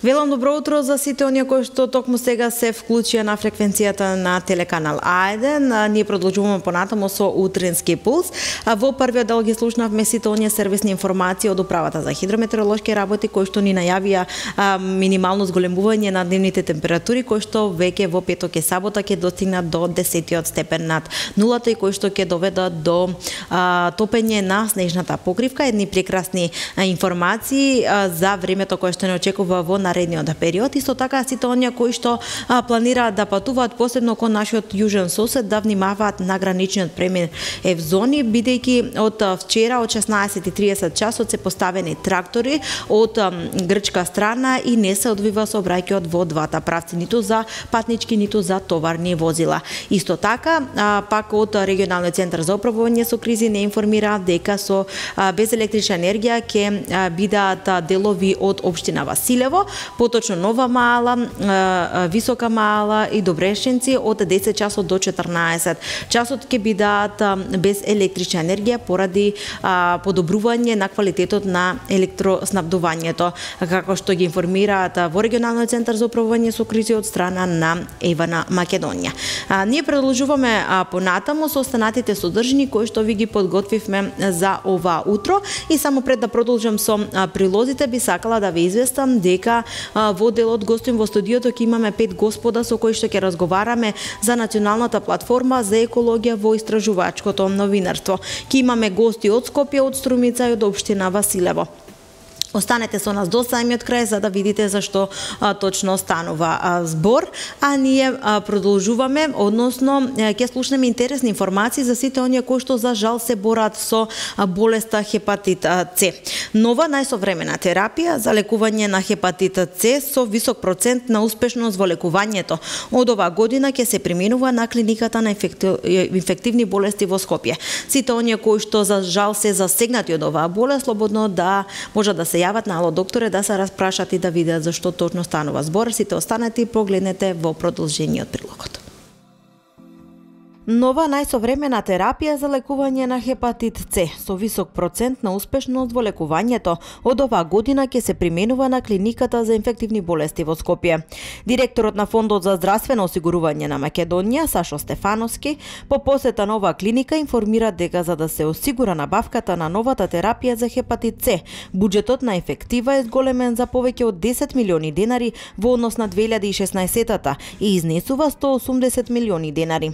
Велам добро утро за сите оние кои што токму сега се вклучија на фреквенцијата на телеканал А1. Ние продолжуваме понатаму со утрински пулс. Во првиот дел ги слушнавме сите оние сервисни информации од Управата за хидрометеоролошки работи кои што ни најавија минимално зголемување на дневните температури кои што веќе во петок и сабота ќе достигнат до 10 степен над нулата и кои што ќе доведат до топење на снежната покривка. Едни прекрасни информации за времето кое што не очекува во наредниот период. Исто така сите оние кои што планираат да патуваат посебно кон нашиот јужен сосед да внимаваат на граничниот премин зони, бидејќи од вчера од 16:30 часот се поставени трактори од грчка страна и не се одвива сообраќајот во двата правци, ниту за патнички, ниту за товарни возила. Исто така, пак од регионалниот центар за управување со кризи не информира дека со без електрична енергија ќе бидат делови од општина Василево, поточно Нова Мала, Висока Мала и Добрешенци од 10 часот до 14 часот ќе бидат без електрична енергија поради подобрување на квалитетот на електроснабдувањето, како што ги информираат во регионалниот центар за управување со кризи од страна на Евана Македонија. Ние продолжуваме понатаму со останатите содржини кои што ви ги подготвивме за ова утро и само пред да продолжам со прилозите би сакала да ви известам дека во делот гостим во студиото ќе имаме 5 господа со кои што ќе разговараме за националната платформа за екологија во истражувачкото новинарство. Ќе имаме гости од Скопје, од Струмица и од општина Василево. Останете со нас до самиот крај за да видите зашто точно станува збор, а ние продолжуваме, односно ќе слушнеме интересни информации за сите оние кои што за жал се борат со болеста хепатит С. Нова најсовремена терапија за лекување на хепатит С со висок процент на успешност во лекувањето. Од оваа година ќе се преминува на клиниката на инфективни болести во Скопје. Сите оние кои што за жал се засегнати од оваа болест слободно да може да се јават на Ало докторе да се распрашат и да видат зашто точно станува збор. Сите останете и прогледнете во продолжениот прилогот. Нова најсовремена терапија за лекување на хепатит С со висок процент на успешност во лекувањето од оваа година ќе се применува на клиниката за инфективни болести во Скопје. Директорот на Фондот за здравствено осигурување на Македонија, Сашо Стефановски, по посета на оваа клиника информира дека за да се осигура набавката на новата терапија за хепатит С, буџетот на ефектива е зголемен за повеќе од 10 милиони денари во однос на 2016-та и изнесува 180 милиони денари.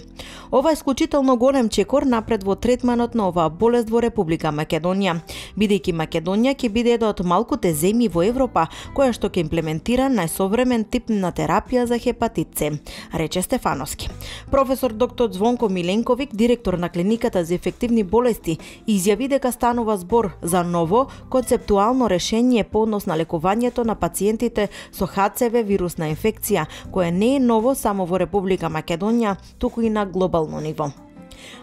Ова е исклучително голем чекор напред во третманот на оваа болест во Република Македонија, бидејќи Македонија ќе биде една од малкуте земји во Европа која што ќе имплементира најсовремен тип на терапија за хепатит С, рече Стефановски. Професор доктор Звонко Миленковик, директор на клиниката за ефективни болести, изјави дека станува збор за ново концептуално решение по однос на лекувањето на пациентите со ХЦВ вирусна инфекција, кое не е ново само во Република Македонија, туку и на глобално ниво.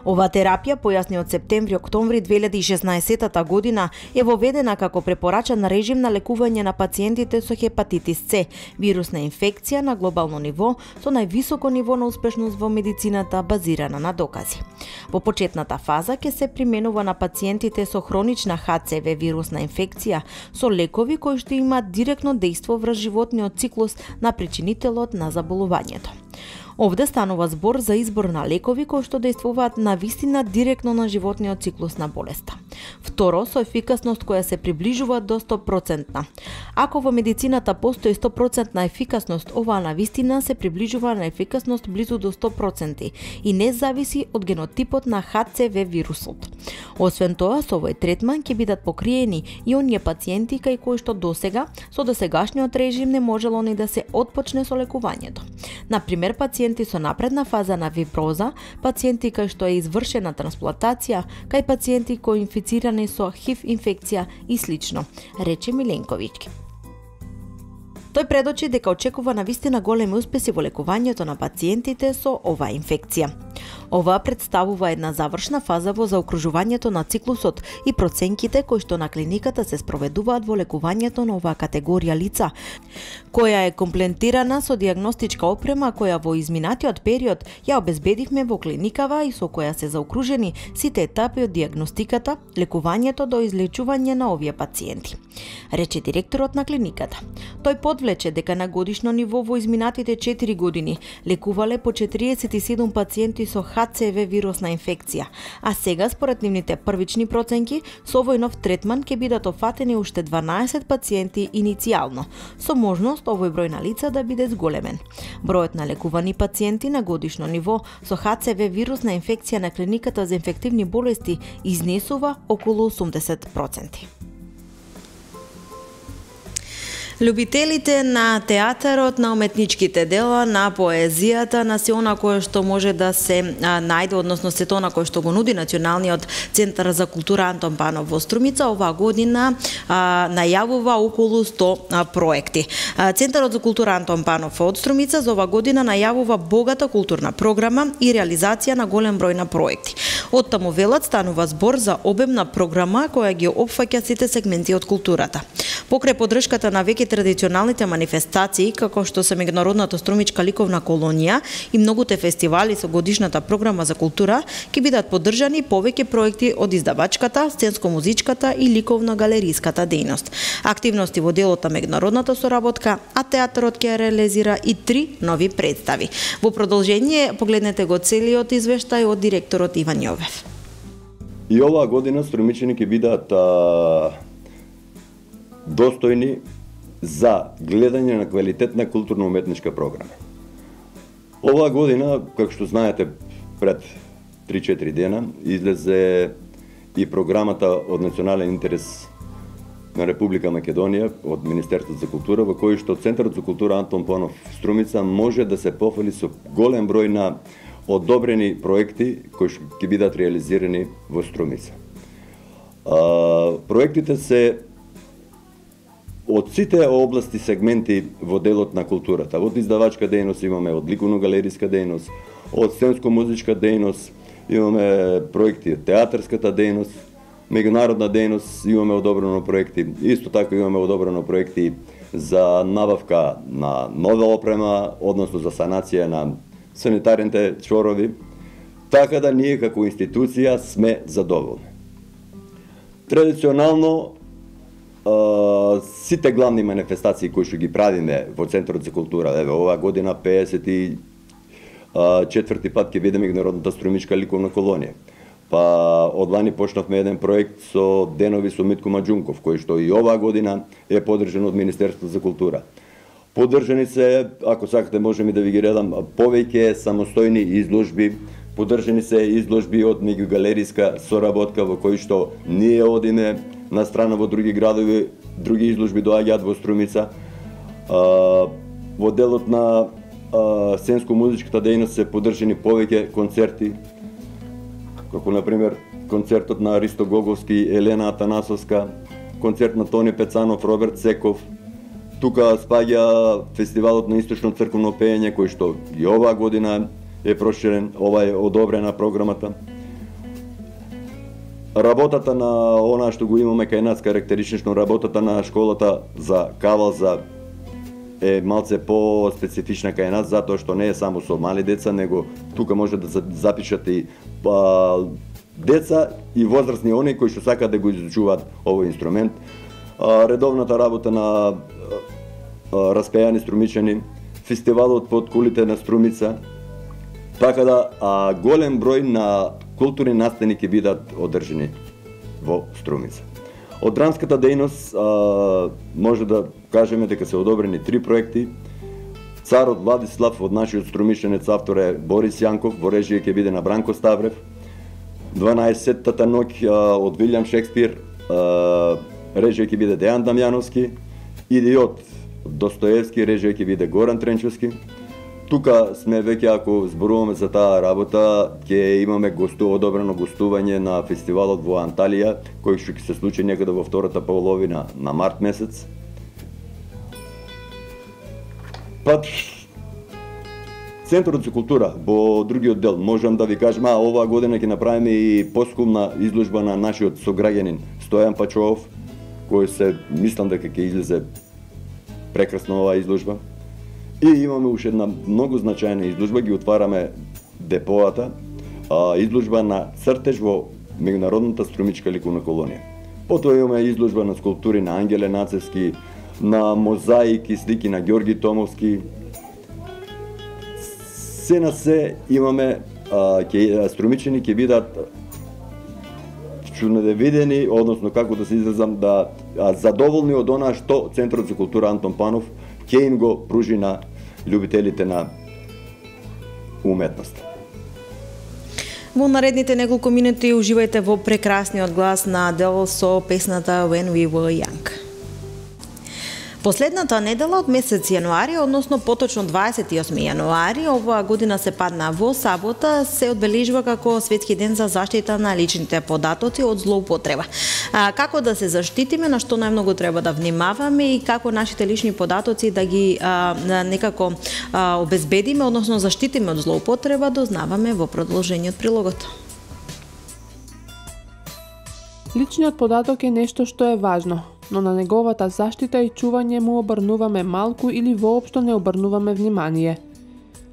Ова терапија, појасни од септември-октомври 2016 година, е воведена како препорачан режим на лекување на пациентите со хепатитис С, вирусна инфекција на глобално ниво, со највисоко ниво на успешност во медицината базирана на докази. Во почетната фаза ќе се применува на пациентите со хронична ХЦВ вирусна инфекција, со лекови кои што имаат директно дејство врз животниот циклус на причинителот на заболувањето. Овде станува збор за избор на лекови кои што дејствуваат на вистина директно на животниот циклус на болеста. Второ, со ефикасност која се приближува до 100%. Ако во медицината постои 100% ефикасност, оваа на вистина се приближува на ефикасност близу до 100% и не зависи од генотипот на ХЦВ вирусот. Освен тоа, со овој третман ќе бидат покриени и оние пациенти кај кои што досега со досегашниот режим не можело ни да се отпочне со лекувањето. Например, пациенти со напредна фаза на фиброза, пациенти кај што е извршена трансплантација, кај пациенти кои инфицирани со ХИВ инфекција и слично, рече Миленковички. Тој предочи дека очекува на вистина големи успеси во лекувањето на пациентите со оваа инфекција. Ова представува една завршна фаза во заокружувањето на циклусот и проценките кои што на клиниката се спроведуваат во лекувањето на оваа категорија лица, која е комплетирана со дијагностичка опрема која во изминатиот период ја обезбедивме во клиникава и со која се заокружени сите етапи од дијагностиката, лекувањето до излечување на овие пациенти, рече директорот на клиниката. Тој подвлече дека на годишно ниво во изминатите 4 години лекувале по 47 пациенти со ХЦВ вирусна инфекција, а сега според нивните првични проценки со овој нов третман ќе бидат офатени уште 12 пациенти иницијално, со можност овој број на лица да биде зголемен. Бројот на лекувани пациенти на годишно ниво со ХЦВ вирусна инфекција на клиниката за инфективни болести изнесува околу 80%. Любителите на театарот, на уметничките дела, на поезијата, на се она кое што може да се најде, односно се тоа кое што го нуди Националниот центар за култура Антон Панов во Струмица, оваа година најавува околу 100 проекти. Центарот за култура Антон Панов од Струмица за оваа година најавува богата културна програма и реализација на голем број на проекти. Од таму велат станува збор за обемна програма која ги опфаќа сите сегменти од културата. Покрај поддршката на веќе традиционалните манифестации, како што се меѓународната струмичка ликовна колонија и многуте фестивали со годишната програма за култура, ќе бидат поддржани повеќе проекти од издавачката, сценско-музичката и ликовно-галериската дејност. Активности во делот на меѓународната соработка, а театарот ќе реализира и 3 нови представи. Во продолжение, погледнете го целиот извештај од директорот Иван Јовев. И оваа година струмичани ќе бидат достојни за гледање на квалитетна културно-уметничка програма. Оваа година, како што знаете, пред 3-4 дена излезе и програмата од национален интерес на Република Македонија од Министерството за култура, во кој што Центарот за култура Антон Панов Струмица може да се пофали со голем број на одобрени проекти кои ќе бидат реализирани во Струмица. Проектите се од сите области сегменти во делот на културата. Од издавачка дејност имаме, од ликовно-галериска дејност, од сценско-музичка дејност, имаме проекти од театарската дејност, меѓународна дејност, имаме одобрено проекти. Исто така имаме одобрено проекти за набавка на нова опрема, односно за санација на санитарните чворови. Така да ние како институција сме задоволни. Традиционално сите главни манифестации кои што ги правиме во Центарот за култура, еве оваа година 54 пат ќе биде меѓународната струмичка ликовна колонија. Па од лани почнавме еден проект со денови со Митко Маџунков, кој што и оваа година е поддржан од Министерството за култура. Поддржани се, ако сакате можеме да ви ги редам, повеќе самостојни изложби, поддржани се изложби од меѓугалериска соработка во кој што ние одиме на страна во други градови, други изложби доаѓаат во Струмица. Во делот на сценско-музичката дејност се поддржани повеќе концерти, како например концертот на Ристо Гоговски, Елена Атанасовска, концерт на Тони Пецанов, Роберт Секов. Тука спаѓа фестивалот на источно црковно пеење кој што и оваа година е проширен, ова е одобрена програмата. Работата на она што го имаме кај нас карактеристично, работата на школата за кавалза е малце по-специфична кај нас, затоа што не е само со мали деца, него тука може да запишат и деца и возрастни они кои што сакаат да го изучуваат овој инструмент. Редовната работа на распејани струмичани, фестивалот под кулите на Струмица, така да голем број на културни настани ќе бидат одржани во Струмица. Од драмската дејност може да кажеме дека се одобрени 3 проекти. Царот Владислав од нашиот струмичанец автор е Борис Јанков, во режија ќе биде на Бранко Ставрев. 12-тата ноќ од Вилјам Шекспир, режија ќе биде Дејан Дамјановски. Идиот Достоевски, режија ќе биде Горан Тренчовски. Тука сме веќе, ако зборуваме за таа работа, ќе имаме одобрено гостување на фестивалот во Анталија, кој што ќе се случи некаде во втората половина на март месец. Центарот за култура, во другиот дел, можам да ви кажам, оваа година ќе направиме и поскумна изложба на нашиот сограѓанин Стојан Пачов, кој се мислам дека ќе излезе прекрасна оваа изложба. И имаме уште една многу значајна изложба, ги отвараме депоата, изложба на цртеж во меѓународната струмичка ликовна колонија. Потоа имаме изложба на скулптури на Ангеле Нацевски, на мозаики, слики на Ѓорги Томовски. Се на се имаме струмичени ќе бидат чудновидени, односно како да се изразам, да задоволни од она што Центарот за култура Антон Панов ќе им го пружи на љубителите на уметност. Во наредните неколку минути уживајте во прекрасниот глас на Адел со песната When We Were Young. Последната недела од месец јануари, односно поточно 28 јануари, оваа година се падна во сабота, се одбележува како Светски ден за заштита на личните податоци од злоупотреба. Како да се заштитиме, на што најмногу треба да внимаваме и како нашите лични податоци да ги некако обезбедиме, односно заштитиме од злоупотреба, дознаваме во продолжениот прилогот. Личниот податок е нешто што е важно, но на неговата заштита и чување му обрнуваме малку или воопшто не обрнуваме внимание.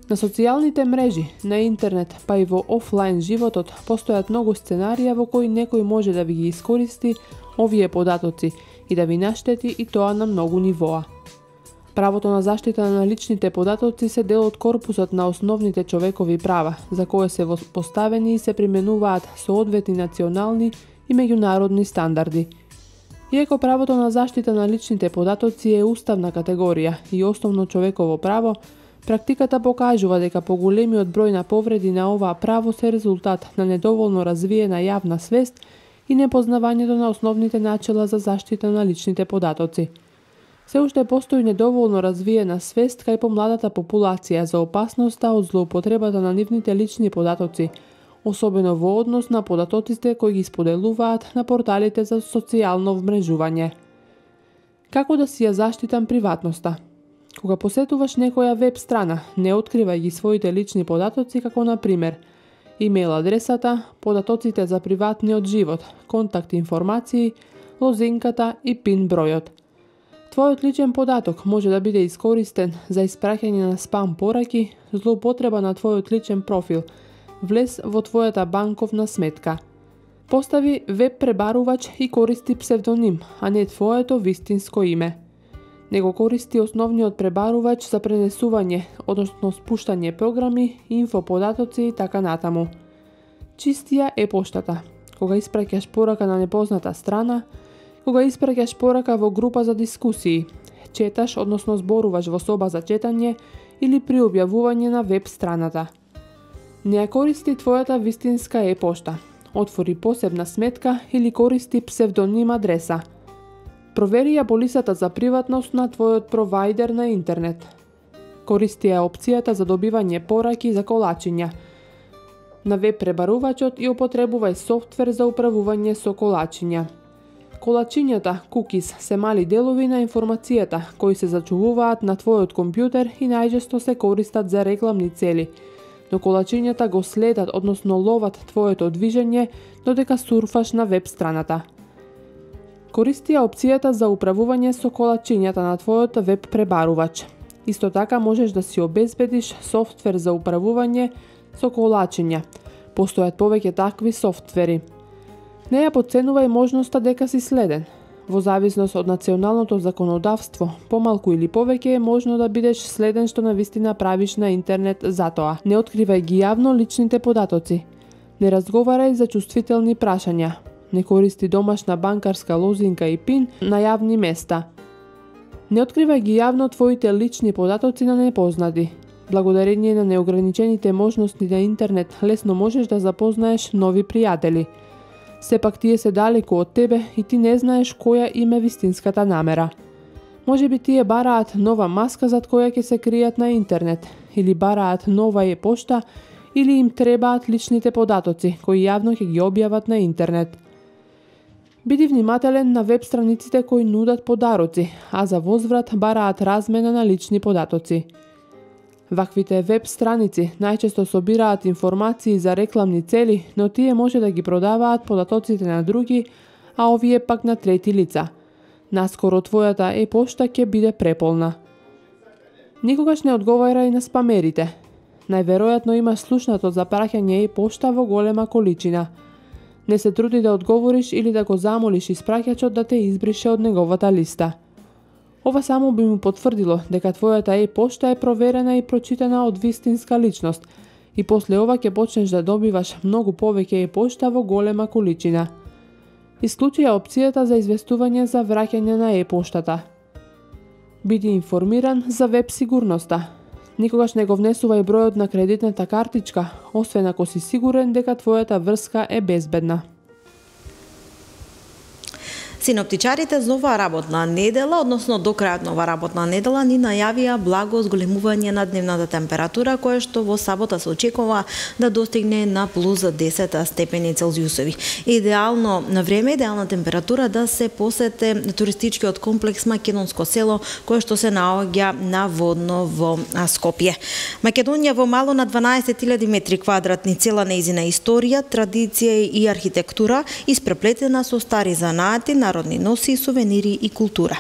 На социјалните мрежи, на интернет, па и во офлайн животот постојат многу сценарија во кои некој може да ви ги искористи овие податоци и да ви наштети, и тоа на многу нивоа. Правото на заштита на личните податоци се дел од корпусот на основните човекови права, за кое се поставени и се применуваат соодветни национални и меѓународни стандарди. Иако правото на заштита на личните податоци е уставна категорија и основно човеково право, практиката покажува дека поголемиот број на повреди на оваа право се резултат на недоволно развиена јавна свест и непознавањето на основните начела за заштита на личните податоци. Се уште постои недоволно развиена свест кај помладата популација за опасноста од злоупотребата на нивните лични податоци, особено во однос на податоците кои ги споделуваат на порталите за социјално вмрежување. Како да си ја заштитам приватноста? Кога посетуваш некоја веб страна, не откривај ги своите лични податоци, како на пример имејл адресата, податоците за приватниот живот, контакт информации, лозинката и пин бројот. Твојот личен податок може да биде искористен за испраќање на спам пораки, злоупотреба на твојот личен профил, влез во твојата банковна сметка. Постави веб пребарувач и користи псевдоним, а не твоето вистинско име. Него користи основниот пребарувач за пренесување, односно спуштање програми, инфоподатоци и така натаму. Чистија е поштата. Кога испраќаш порака на непозната страна, кога испраќаш порака во група за дискусии, четаш, односно зборуваш во соба за четање или при објавување на веб страната. Не ја користи твојата вистинска е-пошта. Отвори посебна сметка или користи псевдоним адреса. Провери ја полисата за приватност на твојот провајдер на интернет. Користи ја опцијата за добивање пораки за колачиња на веб пребарувачот и употребувај софтвер за управување со колачиња. Колачињата, cookies, се мали делови на информацијата кои се зачувуваат на твојот компјутер и најчесто се користат за рекламни цели, но колачињата го следат, односно ловат твоето движење додека сурфаш на веб страната. Користи ја опцијата за управување со колачињата на твојот веб пребарувач. Исто така можеш да си обезбедиш софтвер за управување со колачиња. Постојат повеќе такви софтвери. Не ја потценувај можноста дека си следен. Во зависност од националното законодавство, помалку или повеќе е можно да бидеш следен што навистина правиш на интернет затоа. Не откривај ги јавно личните податоци. Не разговарај за чувствителни прашања. Не користи домашна банкарска лозинка и пин на јавни места. Не откривај ги јавно твоите лични податоци на непознати. Благодарение на неограничените можности на интернет, лесно можеш да запознаеш нови пријатели. Сепак тие се далеку од тебе и ти не знаеш која им е вистинската намера. Може би тие бараат нова маска зад која ќе се кријат на интернет, или бараат нова е-пошта, или им требаат личните податоци, кои јавно ќе ги објават на интернет. Биди внимателен на веб страниците кои нудат подароци, а за возврат бараат размена на лични податоци. Ваквите веб страници најчесто собираат информации за рекламни цели, но тие може да ги продаваат податоците на други, а овие пак на трети лица. Наскоро твојата e-пошта ќе биде преполна. Никогаш не одговарај на спамерите. Најверојатно имаш слушнато за праќање e-пошта во голема количина. Не се труди да одговориш или да го замолиш испраќачот да те избрише од неговата листа. Ова само би му потврдило дека твојата e-пошта е проверена и прочитана од вистинска личност и после ова ќе почнеш да добиваш многу повеќе e-пошта во голема количина. Исклучи ја опцијата за известување за враќање на e-поштата. Биди информиран за веб сигурноста. Никогаш не го внесувај бројот на кредитната картичка, освен ако си сигурен дека твојата врска е безбедна. Синоптичарите за оваа работна недела, односно до крајот на оваа работна недела, ни најавија благо зголемување на дневната температура, која што во сабота се очекува да достигне на плюс 10 степени Целзиусови. Идеално на време, идеална температура да се посете туристичкиот комплекс Македонско село, кој што се наоѓа на водно во Скопје. Македонија во мало на 12.000 метри квадратни, цела нејзина историја, традиција и архитектура, испреплетена со стари занаати, народни носи, сувенири и култура.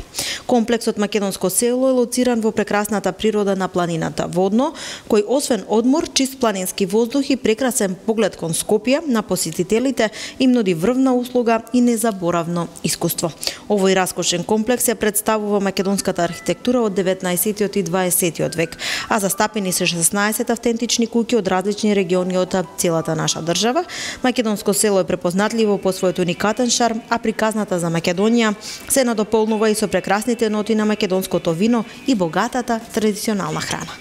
Комплексот Македонско село е лоциран во прекрасната природа на планината Водно, кој освен одмор, чист планински воздух и прекрасен поглед кон Скопје, на посетителите им нуди врвна услуга и незаборавно искуство. Овој раскошен комплекс ја представува македонската архитектура од 19 и 20 век, а застапени се 16 автентични куќи од различни региони од целата наша држава. Македонско село е препознатливо по својот уникатен шарм, а приказната за Македонија се надополнува и со прекрасните ноти на македонското вино и богатата традиционална храна.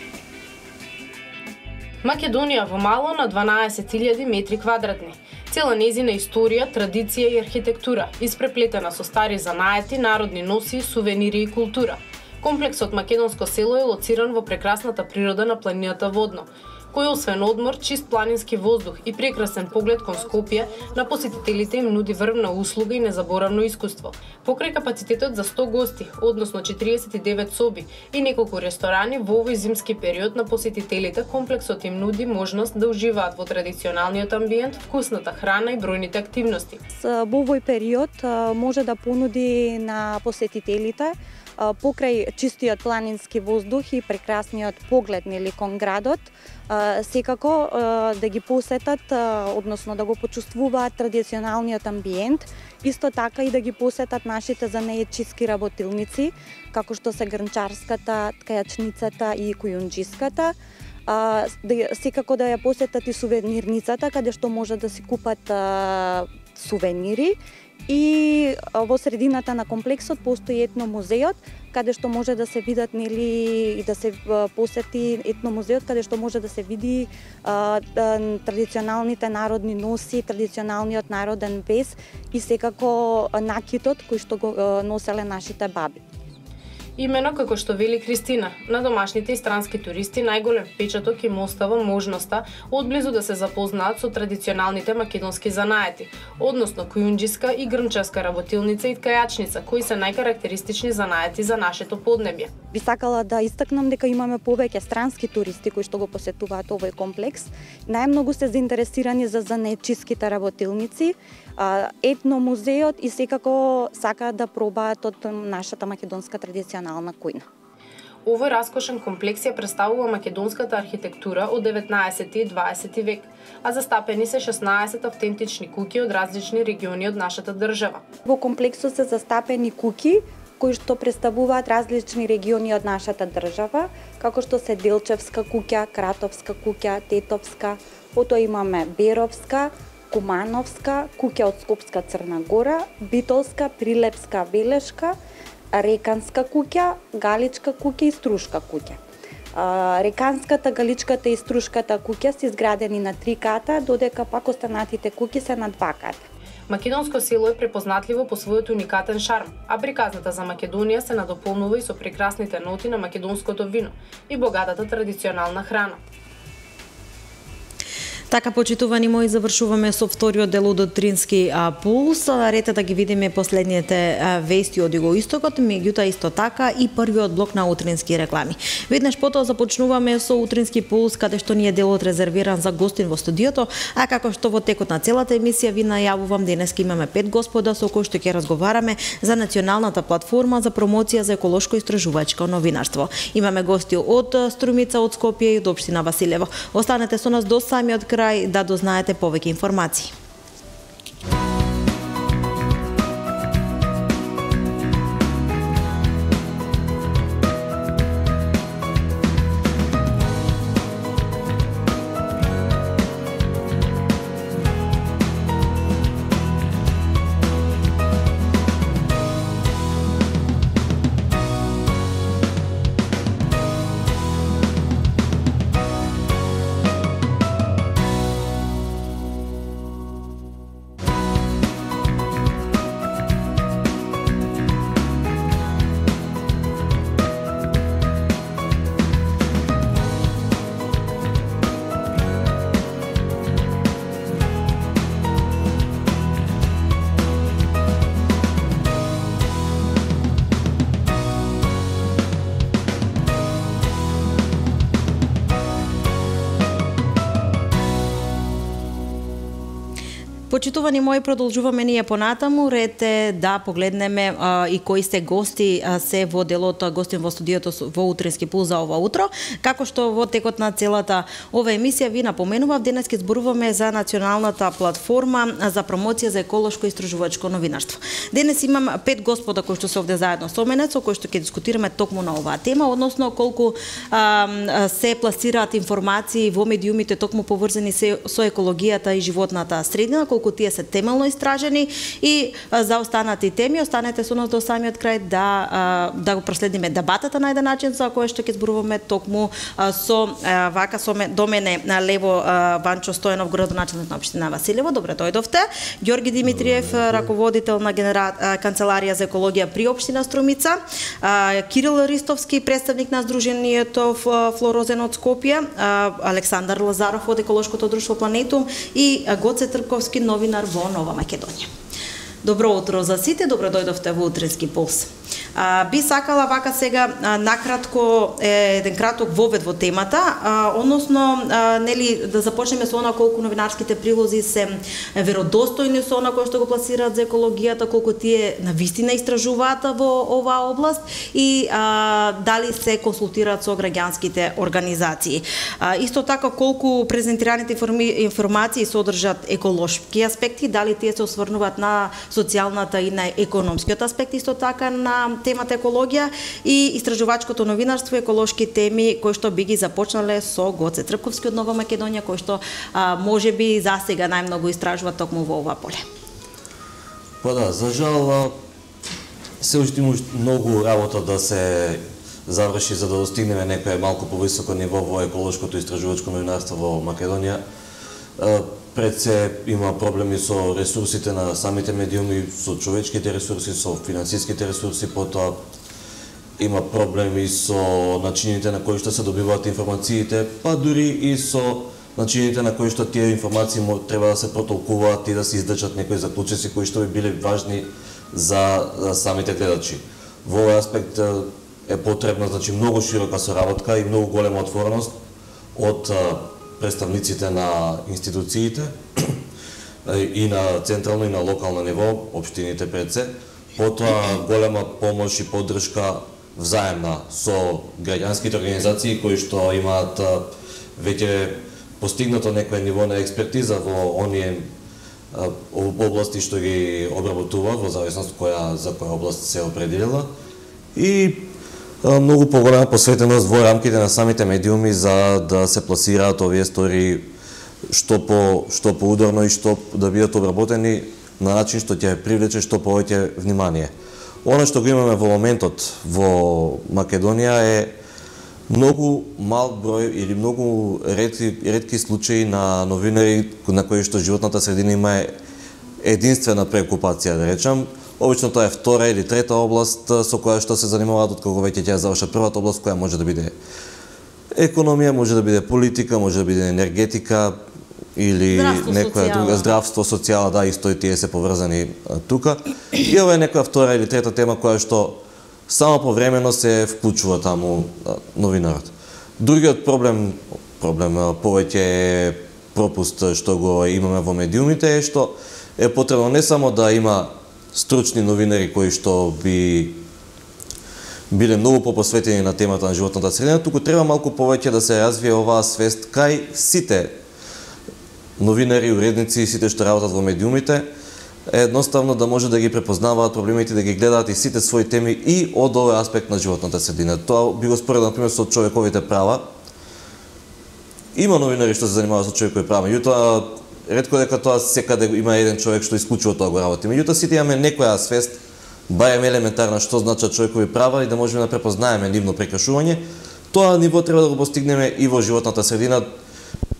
Македонија во мало на 12.000 метри квадратни. Цела нејзина историја, традиција и архитектура, испреплетена со стари занаети, народни носи, сувенири и култура. Комплексот Македонско село е лоциран во прекрасната природа на планината Водно, кој освен одмор, чист планински воздух и прекрасен поглед кон Скопје, на посетителите им нуди врвна услуга и незаборавно искуство. Покрај капацитетот за 100 гости, односно 49 соби и неколку ресторани во овој зимски период на посетителите, комплексот им нуди можност да уживаат во традиционалниот амбиент, вкусната храна и бројните активности. Во овој период може да понуди на посетителите покрај чистиот планински воздух и прекрасниот поглед кон градот, секако да ги посетат, односно да го почувствуваат традиционалниот амбиент, исто така и да ги посетат нашите занаетчиски работилници, како што се грнчарската, ткајачницата и кујунџиската, секако да ја посетат и сувенирницата, каде што може да си купат сувенири. И во средината на комплексот постои етномузеот, каде што може да се видат и да се посети етномузеот, каде што може да се види традиционалните народни носи, традиционалниот народен вес и секако накитот кој што го носеле нашите баби. Имено како што вели Кристина, на домашните и странски туристи најголем впечаток им остава можноста одблизу да се запознаат со традиционалните македонски занаети, односно кујунџиска и грнчарска работилница и ткајачница, кои се најкарактеристични занаети за нашето поднебје. Би сакала да истакнам дека имаме повеќе странски туристи кои што го посетуваат овој комплекс. Најмногу се заинтересирани за занаетчиските работилници, етномузеот и секако сакаат да пробаат од нашата македонска традиционална кујна. Овој раскошен комплекс ја представува македонската архитектура од 19 и 20 век, а застапени се 16 автентични куќи од различни региони од нашата држава. Во комплексот се застапени куќи кои што представуваат различни региони од нашата држава, како што се Делчевска куќа, Кратовска куќа, Тетовска, потоа имаме Беровска, Кумановска, куќа од Скопска Црна Гора, Битолска, Прилепска, Велешка, Реканска куќа, Галичка куќа и Струшка куќа. Реканската, Галичката и Струшката куќа се изградени на 3 ката, додека пак останатите куќи се на 2 ката. Македонско село е препознатливо по својот уникатен шарм, а приказната за Македонија се надополнува и со прекрасните ноти на македонското вино и богатата традиционална храна. Така, почитувани мои, завршуваме со вториот дел од утрински пулс. Рете да ги видиме последните вести од Југоистокот, меѓутоа исто така и првиот блок на утрински реклами. Веднаш потоа започнуваме со утрински пулс, каде што ни е делот резервиран за гостин во студиото, а како што во текот на целата емисија ви најавувам, денеска имаме 5 господа со кои што ќе разговараме за националната платформа за промоција за еколошко истражувачко новинарство. Имаме гости од Струмица, од Скопје и од општина Василево. Останете со нас до самиот крај да дознаете повеќе информации. Почитувани мои, продолжуваме ние понатаму. Ред е да погледнеме и кои сте гости се во делот гостин во студиото во утрински пулс за ова утро. Како што во текот на целата ова емисија ви напоменував, денес ќе зборуваме за националната платформа за промоција за еколошко истражувачко новинарство. Денес имам 5 господа кои што се овде заедно со мене, со кои што ќе дискутираме токму на оваа тема, односно колку се пласираат информации во медиумите токму поврзани со екологијата и животната средина, колку тие се темелно истражени, и за останати теми останете со нас до самиот крај да го проследиме дебатата на еден начин, за кој што ќе зборуваме токму со вака до мене на лево Ванчо Стојанов, градоначелник на општина Василево. Добре дојдовте. Ѓорги Димитриев, раководител на канцеларија за екологија при општина Струмица. Кирил Ристовски, представник на Сдруженијето Флорозен од Скопје. Александар Лазаров од еколошкото друштво Планетум и Гоце Трпковски, новинар во Нова Македонија. Добро утро за сите, добро дојдовте во утрински пулс. Би сакала вака сега накратко еден краток вовед во темата, односно нели да започнеме со она колку новинарските прилози се веродостојни со она кој што го пласираат за екологијата, колку тие навистина истражуваат во оваа област и дали се консултираат со граѓанските организации. Исто така колку презентираните информации содржат еколошки аспекти, дали тие се осврнуваат на социјалната и на економскиот аспект, исто така на темата екологија и истражувачкото новинарство, еколошки теми кои што би ги започнале со Гоце Трпковски од Нова Македонија, кој што може би засега најмногу истражува токму во ова поле. Па да, за жал се уште има многу работа да се заврши за да достигнеме некое малку повисоко ниво во еколошкото истражувачко новинарство во Македонија. Пред се има проблеми со ресурсите на самите медиуми, со човечките ресурси, со финансиските ресурси, потоа има проблеми со начините на кои што се добиваат информациите, па дури и со начините на кои што тие информации треба да се протолкуваат и да се издачат некои заклучоци кои што би биле важни за самите гледачи. Во овој аспект е потребна многу широка соработка и многу голема отвореност од представниците на институциите и на централно и на локално ниво, општините пред се, потоа голема помош и поддршка взаемна со граѓанските организации кои што имаат веќе постигнато некое ниво на експертиза во оние области што ги обработува, во зависност за која област се определила, и многу поголема посветеност во рамките на самите медиуми за да се пласираат овие стори што поударно и што да бидат обработени на начин што ќе привлече што повеќе внимание. Оно што го имаме во моментот во Македонија е многу мал број или многу ретки случаи на новинари на кои што животната средина има единствена преокупација, да речам. Обично тоа е втора или трета област со која што се занимаваат откако веќе ќе завршат првата област, која може да биде економија, може да биде политика, може да биде енергетика, или некоја друга здравство, социјала, да, исто и тие се поврзани тука. И ова е некоја втора или трета тема која што само повремено се вклучува таму новинарот. Другиот проблем повеќе е пропуст што го имаме во медиумите е што е потребно не само да има стручни новинари кои што би биле многу попосветени на темата на животната средина, туку треба малку повеќе да се развие оваа свест кај сите новинари, уредници, сите што работат во медиумите, едноставно да може да ги препознаваат проблемите, да ги гледаат и сите своји теми и од овој аспект на животната средина. Тоа би го споредил, например, со човековите права. Има новинари што се занимаваат со човекови права, меѓутоа ретко дека тоа секаде има еден човек што исклучува тоа го работи. Меѓутоа сите имаме некоја свест, барем елементарна, што значат човекови права и да можеме да препознаеме нивно прекршување. Тоа ниво треба да го постигнеме и во животната средина.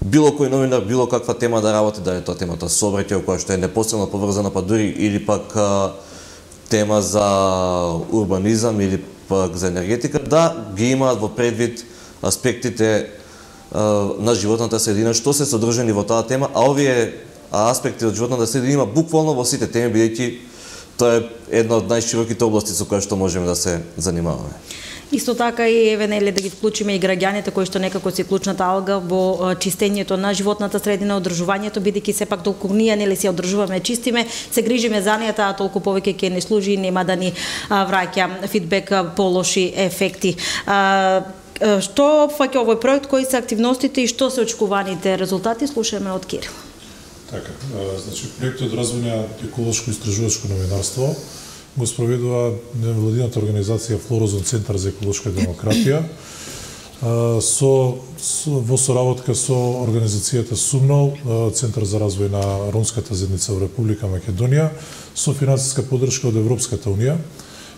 Било кој новинар, било каква тема да работи, дали тоа темата сообраќај, која што е непосредно поврзана, па дури или пак тема за урбанизам или пак за енергетика, да ги имаат во предвид аспектите на животната средина, што се содржани во таа тема, а овие аспекти од животната средина има буквално во сите теми, бидејќи тоа е една од најшироките области со која што можеме да се занимаваме. Исто така и еве нели да ги вклучиме и граѓаните кои што некако се клучната алга во чистењето на животната средина, одржувањето, бидејќи сепак толку ние нели се одржуваме, чистиме, се грижиме за неа, таа толку повеќе ќе не служи и нема да ни враќа фидбек по лоши ефекти. Што фаќа овој проект, кои се активностите и што се очекуваните резултати, слушаме од Кирил. Така, значи проектот развој на еколошко истражувачко новинарство го спроведува невладината организација Флорозон центар за еколошка демократија во соработка со организацијата СУМНОЛ, Центар за развој на ромската заедница во Република Македонија, со финансиска поддршка од Европската унија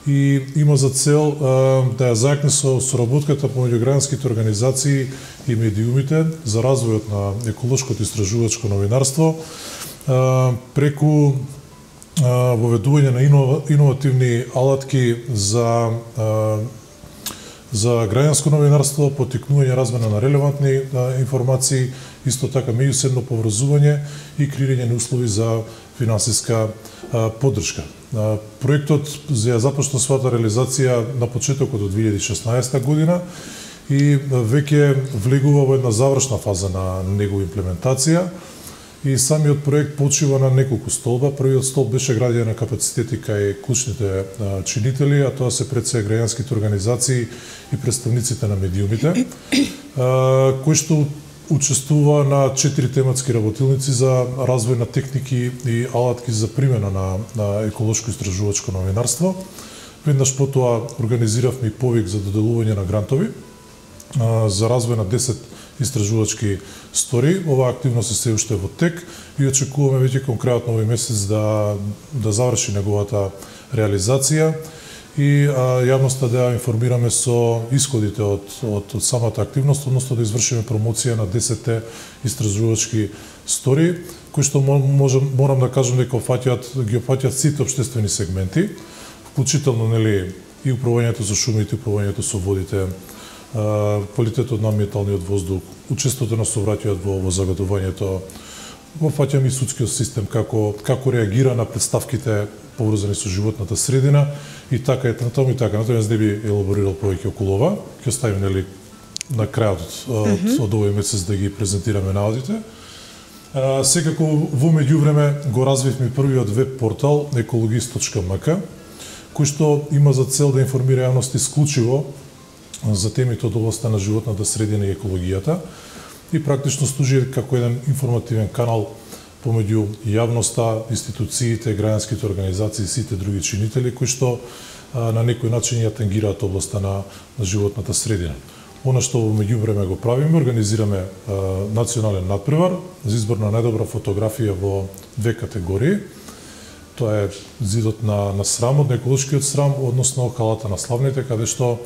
и има за цел да ја зајакне со соработката помеѓу граѓанските организации и медиумите за развојот на еколошкото истражувачко новинарство преку воведување на иновативни алатки за граѓанско новинарство, поттикнување размена на релевантни информации, исто така меѓусебно поврзување и креирање на услови за финансиска поддршка. Проектот ја започна својата реализација на почетокот од 2016 година и веќе влегува во една завршна фаза на негова имплементација. И самиот проект почива на неколку столба. Првиот столб беше градење на капацитети кај клучните чинители, а тоа се пред се граѓанските организации и представниците на медиумите, кои што учествува на 4 тематски работилници за развој на техники и алатки за примена на еколошко истражувачко новинарство. Веднаш потоа организиравме и повик за доделување на грантови за развој на 10 истражувачки стори. Оваа активност е се уште во тек и очекуваме веќе кон крајот на овој месец да заврши неговата реализација и јавноста да ја информираме со исходите од самата активност, односно да извршиме промоција на 10 истражувачки стори, кои што морам да кажам дека ги опфаќаат сите општествени сегменти, вклучително нели и управувањето со шумите, управувањето со водите, квалитетот на амбиенталниот воздух, учеството на сообраќајот во загадувањето, опфаќаме и судскиот систем, како реагира на представките поврзани со животната средина и така е натаму и така. Натаму не би елаборирал повеќе околу ова, ќе оставим нели на крајот од овој месец да ги презентираме наодите. Секако во меѓувреме го развивме првиот веб портал ekologist.mk, кој што има за цел да информира јавност исклучиво за темите од областта на животната средина и екологијата и практично служи како еден информативен канал помеѓу јавноста, институциите, граѓанските организации и сите други чинители кои што на некој начин ја тангираат областта на животната средина. Она што во меѓувреме го правиме, организираме национален надпревар за избор на најдобра фотографија во 2 категории. Тоа е зидот на срамот, на еколошкиот срам, односно халата на славните, каде што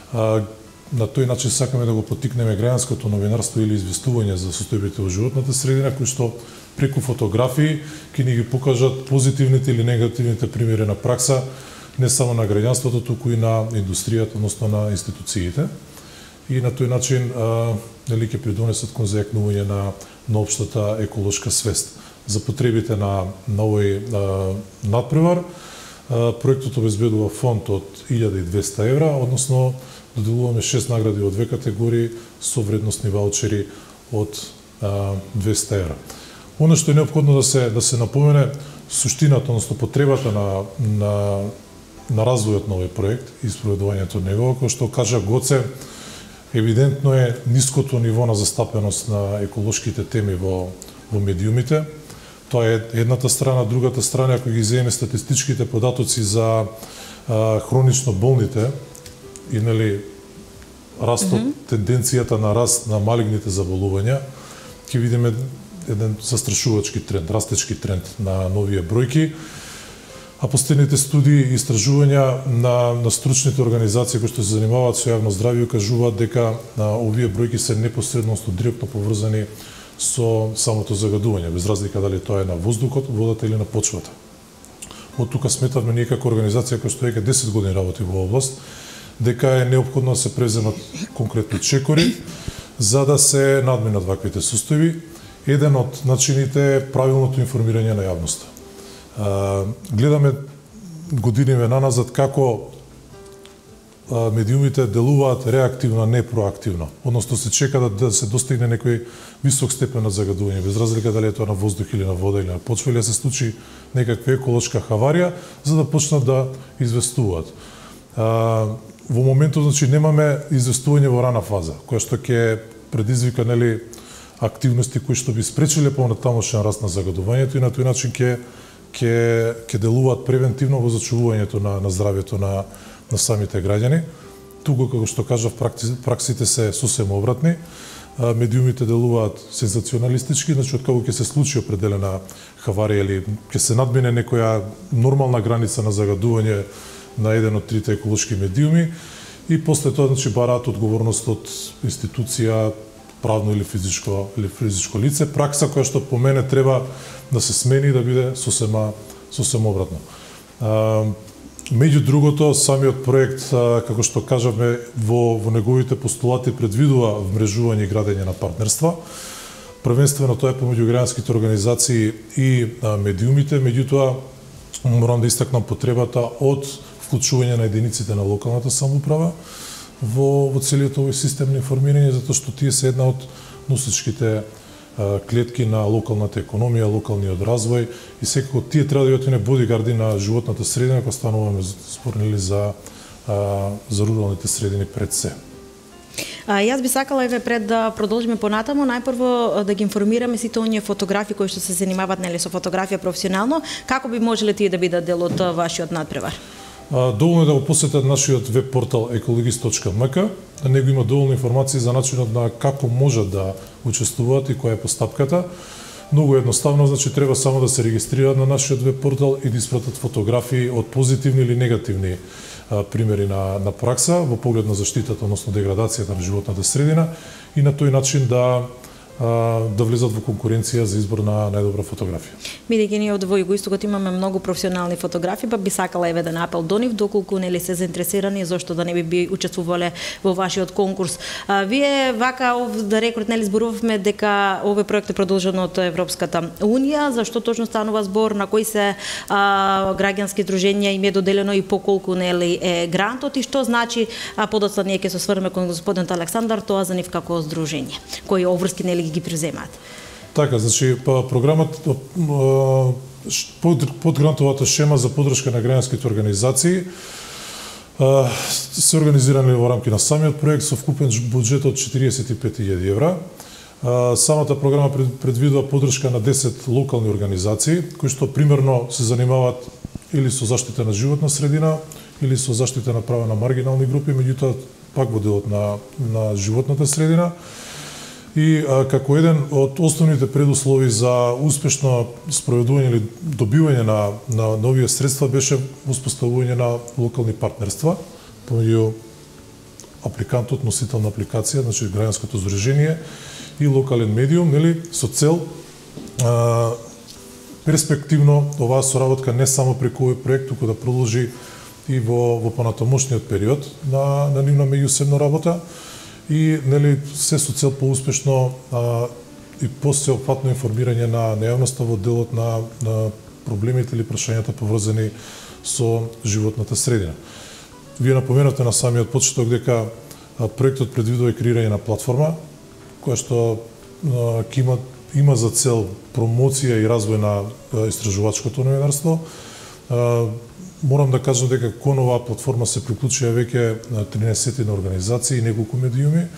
на тој начин сакаме да го поттикнеме граѓанското новинарство или известување за состојбите во животната средина, кои што преку фотографии ќе ни ги покажат позитивните или негативните примери на пракса, не само на граѓанството, туку и на индустријата, односно на институциите. и на тој начин нели ќе придонесат кон зајакнување на општата еколошка свест. За потребите на овој надпревар, проектот обезбедува фонд од 1200 евра, односно доделуваме 6 награди од 2 категории со вредностни ваучери од 200 евра. Оно што е неопходно да се напомене, суштината, односно потребата на развојот на овој проект и спроведувањето од него, кој што кажа Гоце, евидентно е ниското ниво на застапеност на еколошките теми во медиумите. Тоа е едната страна, другата страна, ако ги земеме статистичките податоци за хронично болните и нели растот, тенденцијата на раст на малигните заболувања, ќе видиме еден застрашувачки тренд, растечки тренд на новија бројки. А последните студии и истражувања на стручните организации кои што се занимаваат со јавно здравје кажуваат дека овие бројки се непосредно, директно поврзани со самото загадување, без разлика дали тоа е на воздухот, водата или на почвата. Од тука сметавме ние како организација која што веќе 10 години работи во област, дека е неопходно да се преземат конкретни чекори за да се надминат ваквите состојби. Еден од начините е правилното информирање на јавноста. Гледаме годиниве наназад како медиумите делуваат реактивно, а не проактивно. Односно се чека да се достигне некој висок степен на загадување, без разлика дали е тоа на воздух или на вода или на почва, или да се случи некаква еколошка хаварија, за да почнат да известуваат. Во моментот, значи, немаме известување во рана фаза, која што ќе предизвика, нели, активности кои што би спречиле понатамошен раст на загадувањето и на тој начин ќе делуваат превентивно во зачувувањето на здравјето на самите граѓани. Туку, како што кажав, праксите се сосем обратни. Медиумите делуваат сензационалистички, значи откако ќе се случи определена хаварија или ќе се надмине некоја нормална граница на загадување на еден од трите еколошки медиуми и после тоа, значи, бараат одговорност од институција, правно или физичко лице, пракса која што по мене треба да се смени и да биде сосем обратно. Меѓу другото, самиот проект, како што кажавме, во неговите постулати предвидува вмрежување и градење на партнерства. Првенствено тоа е помеѓу граѓанските организации и медиумите, меѓутоа морам да истакнам потребата од вклучување на единиците на локалната самоуправа во целиот овој систем на информирање, затоа што тие се една од носичките клетки на локалната економија, локалниот развој и секако тие треба да бидат бодигарди на животната средина кога стануваме спорнили за руралните средини пред се. Јас би сакала еве пред да продолжиме понатаму, најпрво да ги информираме сите оние фотографи кои што се занимаваат нели со фотографија професионално, како би можеле тие да бидат дел од вашиот надпревар? Доволно е да го посетат нашиот веб портал ecologist.mk. На него има доволно информации за начинот на како можат да учествуваат и која е постапката. Многу едноставно, значи треба само да се регистрираат на нашиот веб портал и да испратат фотографии од позитивни или негативни примери на пракса во поглед на заштитата, односно деградацијата на животната средина и на тој начин да влезат во конкуренција за избор на најдобра фотографија. Бидејќи ние од во Југоистокот имаме многу професионални фотографи, па би сакала еве да апел до нив доколку нели се заинтересирани, зошто да не би учествувале во вашиот конкурс. Вие вака да рекорд нели зборувавме дека овој проект е продолжен од Европската унија, зашто точно станува збор, на кои се граѓански дружења им е доделено и по колку нели е грантот и што значи подоцна ние ќе се осврнеме кон господин Александар тоа за нив како здружење, кои обврски нели ги преземаат. Така, значи програмата подгрантовата шема за поддршка на граѓанските организации се организирани во рамки на самиот проект со вкупен буџет од 45.000 евра. Самата програма предвидува поддршка на 10 локални организации кои што примерно се занимаваат или со заштита на животна средина или со заштита на права на маргинални групи, меѓутоа пак во делот на животната средина. И како еден од основните предуслови за успешно спроведување или добивање на нови средства беше успоставување на локални партнерства помеѓу апликантот, носител на апликација, значи граѓанското здружение и локален медиум, нели, со цел перспективно оваа соработка не само преку овој проект, туку да продолжи и во понатамошниот период на нивна меѓусебна работа. и се со цел поуспешно и посеопфатно информирање на јавноста во делот на проблемите или прашањата поврзани со животната средина. Вие напоменавте на самиот почеток дека проектот предвидува и креирање на платформа која што има за цел промоција и развој на истражувачкото новинарство. Морам да кажам дека кон оваа платформа се приклучија веќе 13 организации и неколку медиуми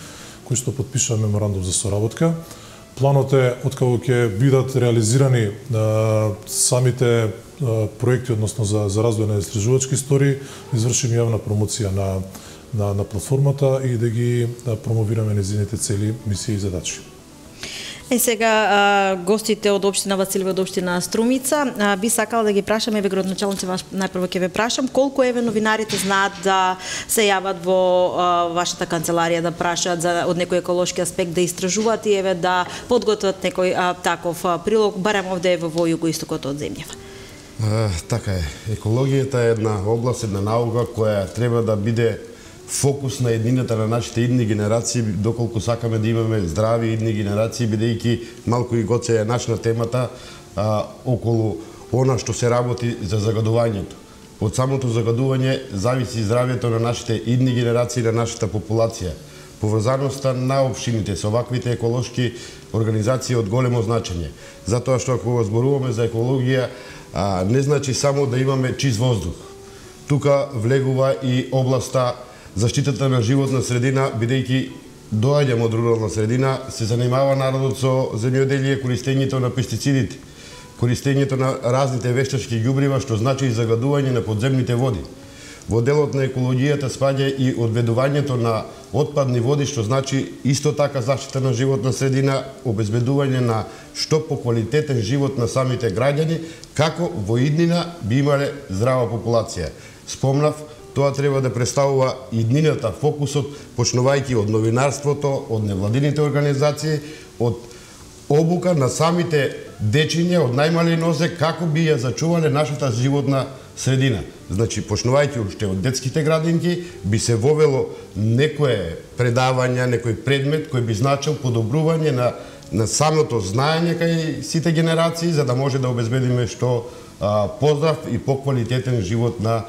кои што потпишаа меморандум за соработка. Планот е, откако ќе бидат реализирани самите проекти, односно за развој на истражувачки истории, извршим јавна промоција на платформата и да ги промовираме незините цели, мисии и задачи. Сега гостите од општина Василево, од општина Струмица, би сакала да ги прашам, еве градоначалници, најпрво ќе ве прашам, колку еве новинарите знаат да се јават во вашата канцеларија да прашаат од некој еколошки аспект, да истражуваат и еве да подготват некој таков прилог, барем овде во југоистокот од земјава. Така е. Екологијата е една област, една наука која треба да биде фокус на еднината на нашите идни генерации, доколку сакаме да имаме здрави идни генерации, бидејќи малку и Гоце е начна темата околу она што се работи за загадувањето. Од самото загадување зависи здравјето на нашите идни генерации, на нашата популација. Поврзаноста на општините со ваквите еколошки организации од големо значење. Затоа што ако зборуваме за екологија, не значи само да имаме чист воздух. Тука влегува и областа заштитата на животна средина, бидејќи доаѓам од рурална средина, се занимава народот со земјоделие, користењето на пестицидите, користењето на разните вештачки ѓубрива, што значи и загадување на подземните води. Во делот на екологијата спаѓа и одведувањето на отпадни води, што значи исто така заштита на животна средина, обезбедување на што поквалитетен живот на самите граѓани, како во иднина би имале здрава популација. Спомнав, тоа треба да представува иднината, фокусот, почнувајќи од новинарството, од невладините организации, од обука на самите дечиња, од најмали нозе, како би ја зачувале нашата животна средина. Значи, почнувајќи уште од детските градинки, би се вовело некое предавање, некој предмет кој би значил подобрување на самото знаење кај сите генерации, за да може да обезбедиме што поздрав и поквалитетен живот на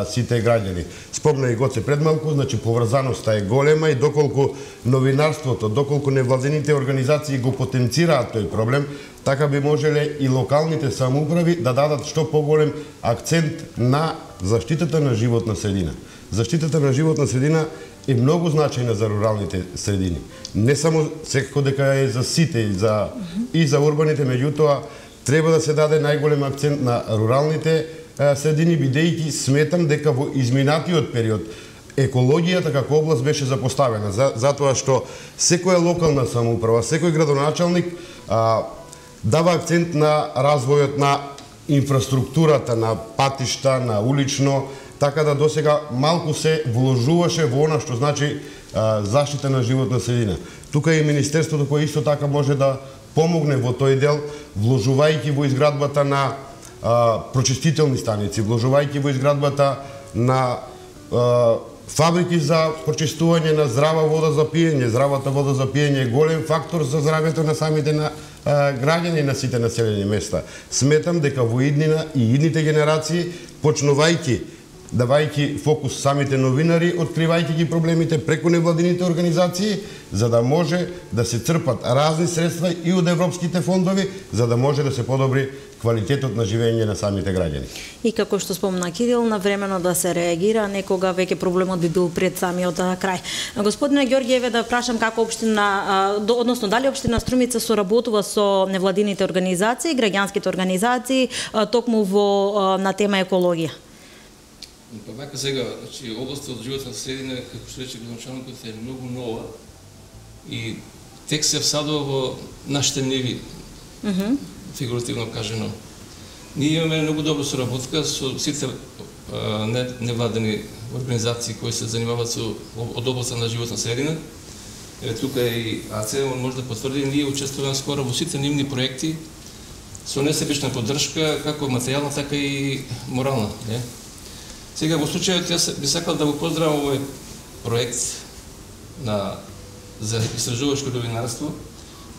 сите граѓани. Спомна и Гоце пред малку, значи поврзаноста е голема и доколку новинарството, доколку невладените организации го потенцираат тој проблем, така би можеле и локалните самоуправи да дадат што поголем акцент на заштитата на животна средина. Заштитата на животна средина е многу значајна за руралните средини. Не само секако дека е за сите и за урбаните, меѓутоа треба да се даде најголем акцент на руралните средини, бидејќи сметам дека во изминатиот период екологијата како област беше запоставена, затоа што секоја локална самоуправа, секој градоначалник дава акцент на развојот на инфраструктурата, на патишта, на улично, така да досега малку се вложуваше во она што значи заштита на животна средина. Тука и Министерството кој исто така може да помогне во тој дел, вложувајќи во изградбата на прочистителни станици, вложувајќи во изградбата на фабрики за прочистување на здрава вода за пиење. Здравата вода за пиење е голем фактор за здравјето на самите граѓани на сите населени места. Сметам дека во иднина и идните генерации, почнувајќи давајќи фокус самите новинари, откривајќи ги проблемите преку невладините организации, за да може да се црпат разни средства и од европските фондови, за да може да се подобри квалитетот на живење на самите граѓани. И како што спомна Кирил, навремено да се реагира, некога веќе проблемот би бил пред самиот крај. Господине Ѓорѓиеве, да прашам како општина, односно дали општина Струмица соработува со невладините организации, граѓанските организации, токму на тема екологија? Па вака сега, значи областа од животна средина, како што рече градоначалникот, е многу нова и тек се всадува во нашите ниви, фигуративно кажено. Ние имаме многу добра соработка со сите невладени организации кои се занимаваат со од областа на животна средина. Еве тука е и АЦ, он може да потврди, ние учествуваме скоро во сите нивни проекти со несебична поддршка, како материјална, така и морална. Сега во случајот јас би сакал да го поздравам овој проект за истражувачко новинарство,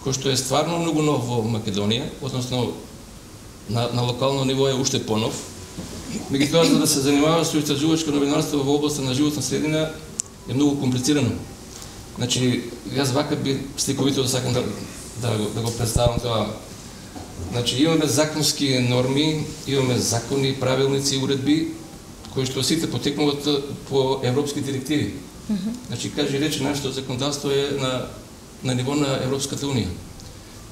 кој што е стварно многу нов во Македонија, односно на локално ниво е уште понов. Меѓутоа, за да се занимава со истражувачко новинарство во областа на животна средина е многу комплицирано. Значи, јас вака би сликовито да сакам да го представам тоа. Значи, имаме законски норми, имаме закони, правилници и уредби, кои што сите потекнуваат по европски директиви. Значи, кажи рече, нашето законодавство е на ниво на Европската унија.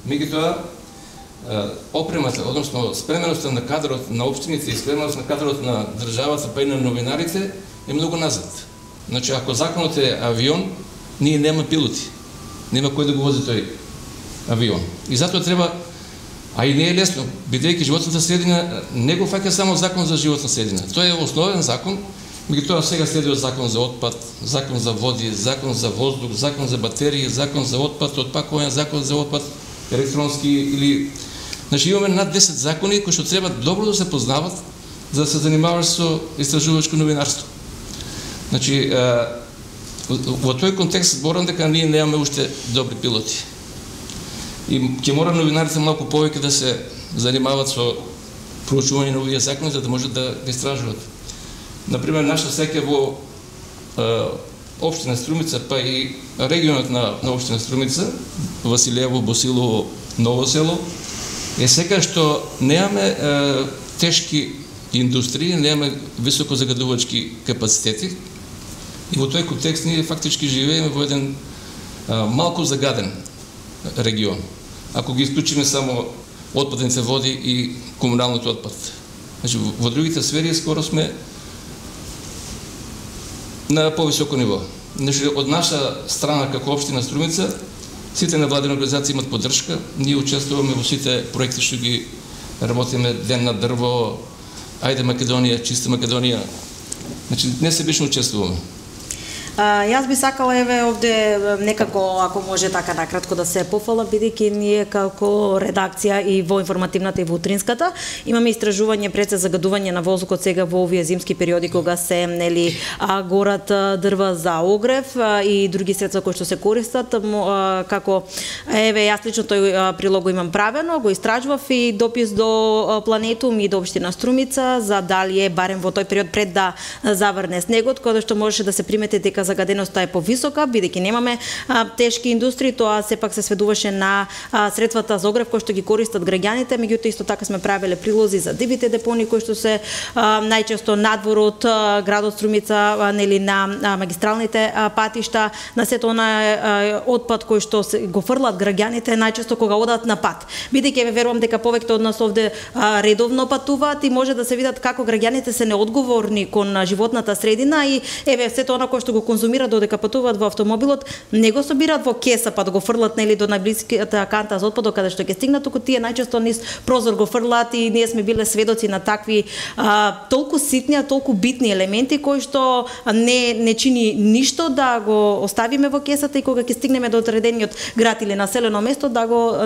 Меѓутоа, опремата, односно спременоста на кадрот на општините и спременост на кадрот на државата па и на новинарите е многу назад. Значи, ако законот е авион, ние нема пилоти. Нема кој да го вози тој авион. И затоа треба, а и не е лесно, бидејќи животната средина не го фаќа само закон за животна средина. Тој е основен закон, меѓутоа сега следува закон за отпад, закон за води, закон за воздух, закон за батерии, закон за отпад, отпакување, закон за отпад електронски или... Значи имаме над 10 закони кои што треба добро да се познават за да се занимаваш со истражувачко новинарство. Значи, во тој контекст зборам дека ние немаме уште добри пилоти. И ќе мора новинарите малку повеќе да се занимават со проучување на овие закони за да можат да истражуваат. Например, наша сеќа во општина Струмица, па и регионот на општина Струмица, Василево, Босилово, Ново село, е сека што немаме тешки индустрии, немаме високо загадувачки капацитети и во тој контекст ние фактички живееме во еден малку загаден регион. Ако ги исклучиме само отпадните води и комуналниот отпад. Значи, во другите сфери скоро сме на повисоко ниво. Значи, од наша страна како општина Струмица, сите невладени организации имат поддршка. Ние учествуваме во сите проекти што ги работиме, Ден на дрво, Ајде Македонија, Чиста Македонија. Значи, несебично учествуваме. Јас би сакала овде некако, ако може така накратко да се пофала, бидејќи ние како редакција и во информативната и во утринската имаме истражување пред се загадување на воздухот сега во овие зимски периоди кога се горат дрва за огрев и други средства кои што се користат, како јас лично тој прилог го имам правено, го истражував и допис до Планетум и до општина Струмица за дали е барем во тој период пред да заврне снегот, кога што можеше да се примети дека загаденоста е повисока, бидејќи немаме тешки индустрии, тоа сепак се сведуваше на средствата за огрев кои што ги користат граѓаните, меѓутоа исто така сме правеле прилози за дивите депони кои што се најчесто надвор од градот Струмица, на магистралните патишта, на сето она отпад кој што го фрлат граѓаните најчесто кога одат на пат. Бидејќи верувам дека повеќето од нас овде редовно патуваат и може да се видат како граѓаните се неодговорни кон животната средина и сето она кој што го конзумираат додека патуваат во автомобилот, не го собираат во кеса па да го фрлат до најблиската канта за отпадот каде што ќе стигнат, туку тие најчесто низ прозор го фрлаат и ние сме биле сведоци на такви толку ситни, толку битни елементи кои што не чини ништо да го оставиме во кесата и кога ќе стигнеме до одредениот град или населено место да го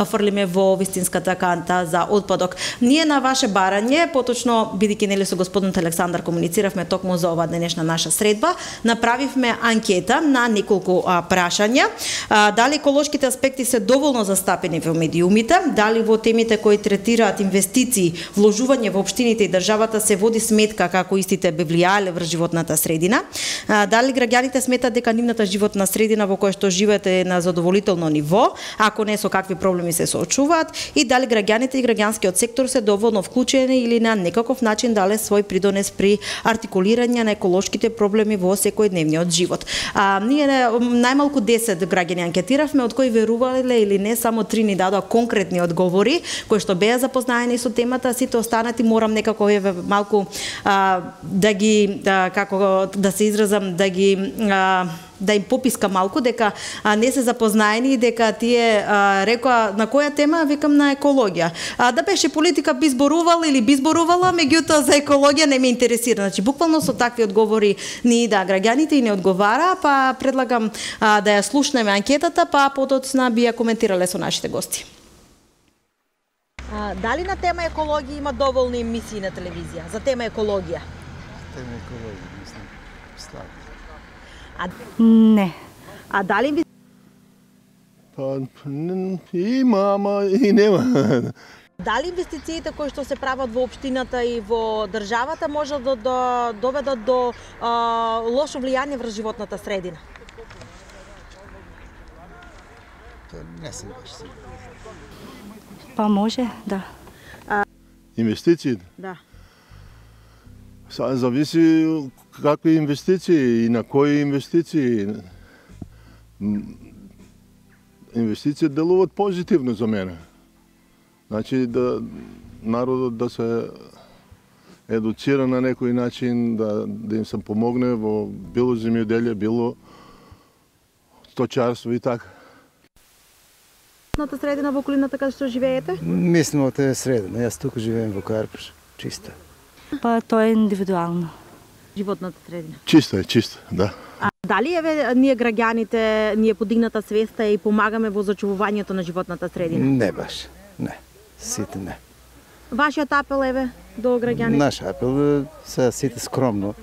фрлиме во вистинската канта за отпадок. Ние на ваше барање, поточно бидејќи со господинот Александар комунициравме токму за ова денешна наша средба, направивме анкета на неколку прашања. Дали еколошките аспекти се доволно застапени во медиумите, дали во темите кои третираат инвестиции, вложување во општините и државата се води сметка како истите би влијаеле врз животната средина, дали граѓаните сметат дека нивната животна средина во која што живеат е на задоволително ниво, ако не со какви проблеми се соочуваат и дали граѓаните и граѓанскиот сектор се доволно вклучени или на некаков начин дале свој придонес при артикулирање на еколошките проблеми во секојдневниот живот. Ние најмалку 10 граѓани анкетиравме, од кои верувале или не, само 3 ни дадоа конкретни одговори, кои што беа запознаени со темата, сите останати морам некако малку да ги, како да се изразам, да им пописка малку дека не се запознаени и дека тие рекоа на која тема, викам на екологија. Да беше политика би зборувала или би зборувала, меѓутоа за екологија не ме интересира. Значи буквално со такви одговори ни граѓаните и не одговара, па предлагам да ја слушнеме анкетата, па подоцна би ја коментирале со нашите гости. Дали на тема екологија има доволни емисии на телевизија? За тема екологија? Тема екологија, мислам, слабо. Не. А дали Па, има, ама и нема. Дали инвестициите кои што се прават во општината и во државата може да доведат до лошо влијание врз животната средина? Не сум баш сигурен. Па може, да. Инвестициите? Да. Сега зависи какви инвестиции и на кои инвестиции. Инвестиции делуват позитивно за мене. Значи да народот да се едуцира на некој начин, да им се помогне во било земјоделие, било сточарство и така. Животната средина во околината каде што живеете? Мислам од е средина, јас тука живеем во Карпуш, чиста. Па тоа е индивидуално. Животната средина. Чиста, да. А дали ние граѓаните, ние подигната свеста и помагаме во зачувувањето на животната средина? Не баш, не. Сите не. Вашиот апел до граѓаните? Наш апел се сите скромно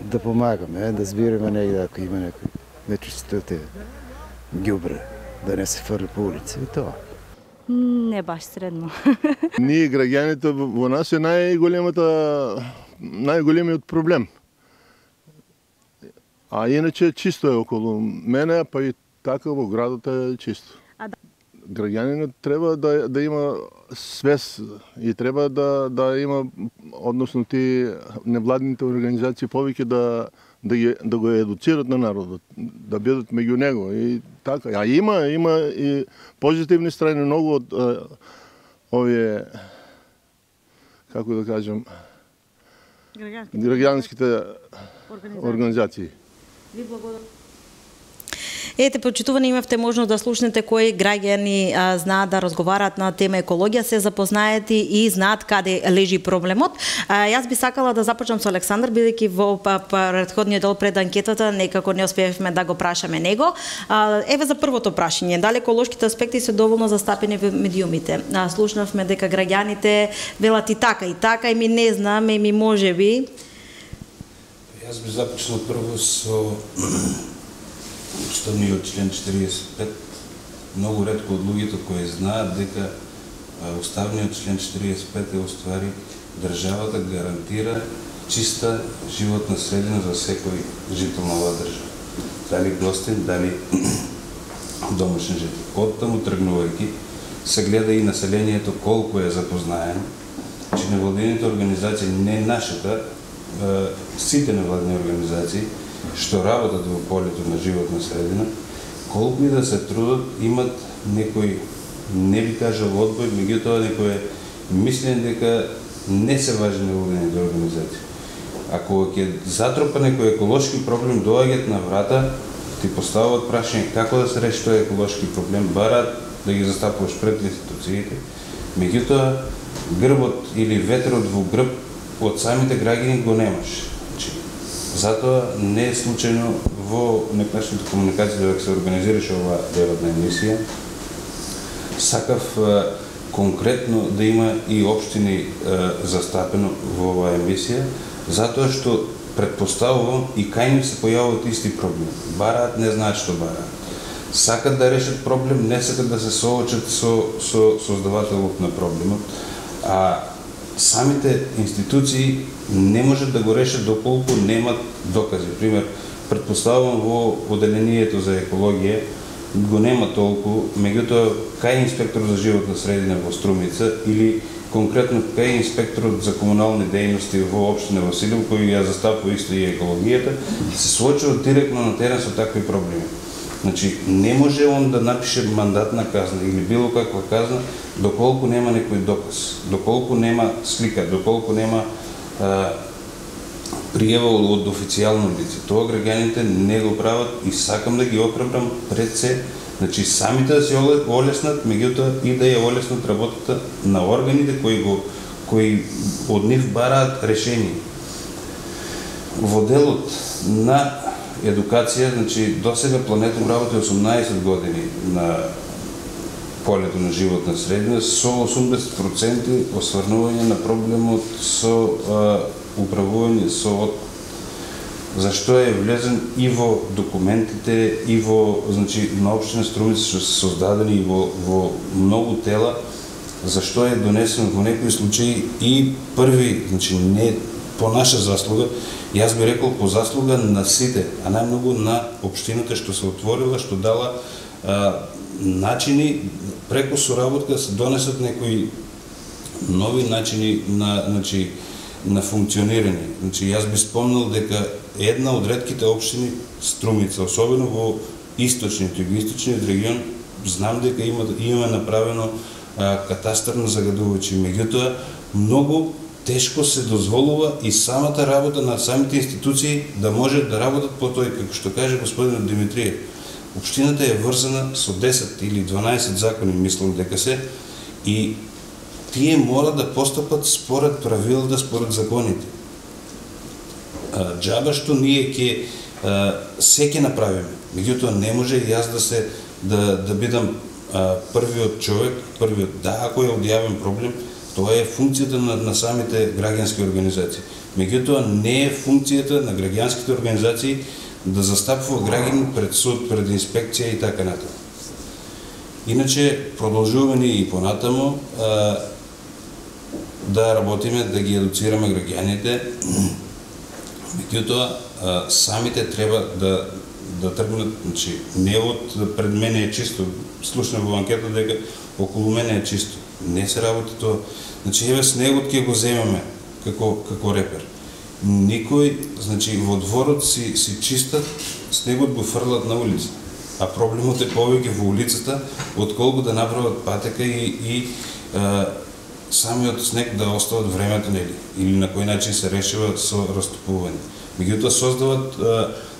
да помагаме, да збираме негде ако има некој нечистотија, ѓубре, да не се фрли по улица и тоа. Не баш средно. Ние граѓаните во нас е најголемиот проблем. А иначе чисто е околу мене, па и така во градот е чисто. Граѓанинот треба да има свест и треба да има, односно ти невладните организации повеќе да го едуцират на народот, да бидат меѓу него и така. А има и позитивни страни многу од овие, како да кажем, граѓанските организации. Ви благодарам. Ете, почитувани, имавте можност да слушнете кои граѓани знаат да разговараат на тема екологија, се запознаети и знаат каде лежи проблемот. Јас би сакала да започнам со Александар, бидејќи во претходниот дел пред анкетата некако не успеевме да го прашаме него. Еве за првото прашање, дали еколошките аспекти се доволно застапени во медиумите? Слушнавме дека граѓаните велат и така и ми не знаме, и ми можеби. Јас би започнал прво со уставниот член 45. Многу ретко од луѓето кои знаат дека уставниот член 45 е уствари државата гарантира чиста животна средина за секој жител на оваа држава. Дали гостин, дали домашен жител. Од таму тргнувајќи се гледа и населението колку е запознаено, че невладините организации, не нашата, сите невладини организации што работат во полето на животна средина, колку и да се трудат, имат некој, не би кажал одбој, меѓутоа некој мислен дека не се важни невладините организации. Ако ќе затропа некој еколошки проблем, доаѓаат на врата, ти поставуваат прашање како да се реши тој еколошки проблем, бараат да ги застапуваш пред институциите, меѓутоа грбот или ветерот во грб од самите граѓани го немаш. Затоа не е случајно во некогашната комуникација дека се организираше оваа дебатна емисија. Сакав конкретно да има и општини застапено во оваа емисија, затоа што претпоставувам и кај нив се појавуваат исти проблеми. Бараат, не знаат што бараат. Сакат да решат проблем, не сакат да се соочат со создавателот на проблемот, а самите институции не можат да го решат доколку немат докази. Пример, претпоставувам во оделението за екологија го нема толку, меѓутоа кај инспектор за животна средина во Струмица или конкретно кај инспекторот за комунални дејности во општина Василев, кој ја застапува исто и екологијата, се соочува директно на терен со такви проблеми. Значи, не може он да напише мандатна казна или било каква казна, доколку нема некој доказ, доколку нема слика, доколку нема пријава од официјално лице. Тоа граѓаните не го прават и сакам да ги охрабрам пред се, значи самите да се олеснат, меѓутоа и да ја олеснат работата на органите кои од нив бараат решение. Во делот на едукација, значи досега Планетум работи 18 години на полето на животна средина со 80% осврнување на проблемот со управување со зашто е влезен и во документите, и во, значи, на општина Струмица што се создадени и во многу тела, зашто е донесен во некои случаи и први, значи не по наша заслуга, јас би рекол по заслуга на сите, а најмногу на општината што се отворила, што дала начини преку соработка се донесат некои нови начини на функционирање. Значи јас би спомнал дека една од ретките општини Струмица, особено во источниот и югоисточниот регион, знам дека имаме направено катастар на загадувачи. Меѓутоа, многу тешко се дозволува и самата работа на самите институции да може да работат по тој, како што каже господин Димитриев. Општината е врзана со 10 или 12 закони, мислам дека се, и тие мора да постапат според правилата, според законите. Џаба што ние се ќе направиме. Меѓутоа не може и јас да бидам првиот човек, ако е одјавен проблем, тоа е функцијата на самите граѓански организации. Меѓутоа не е функцијата на граѓанските организации да застапува граѓани пред суд, пред инспекција и така натаму. Иначе продолжуваме и понатаму да работиме, да ги едуцираме граѓаните. Меѓутоа самите треба да тргнат, значи не од пред мене е чисто, слушнав во анкета дека околу мене е чисто. Не се работи тоа. Значи еве снегот ќе го земеме како репер. Никој, значи во дворот си чистат, снегот го фрлат на улица. А проблемот е повеќе во улицата, отколку да направат патека и самиот снег да остават времето, нели, или на кој начин се решава со растопување. Меѓутоа создават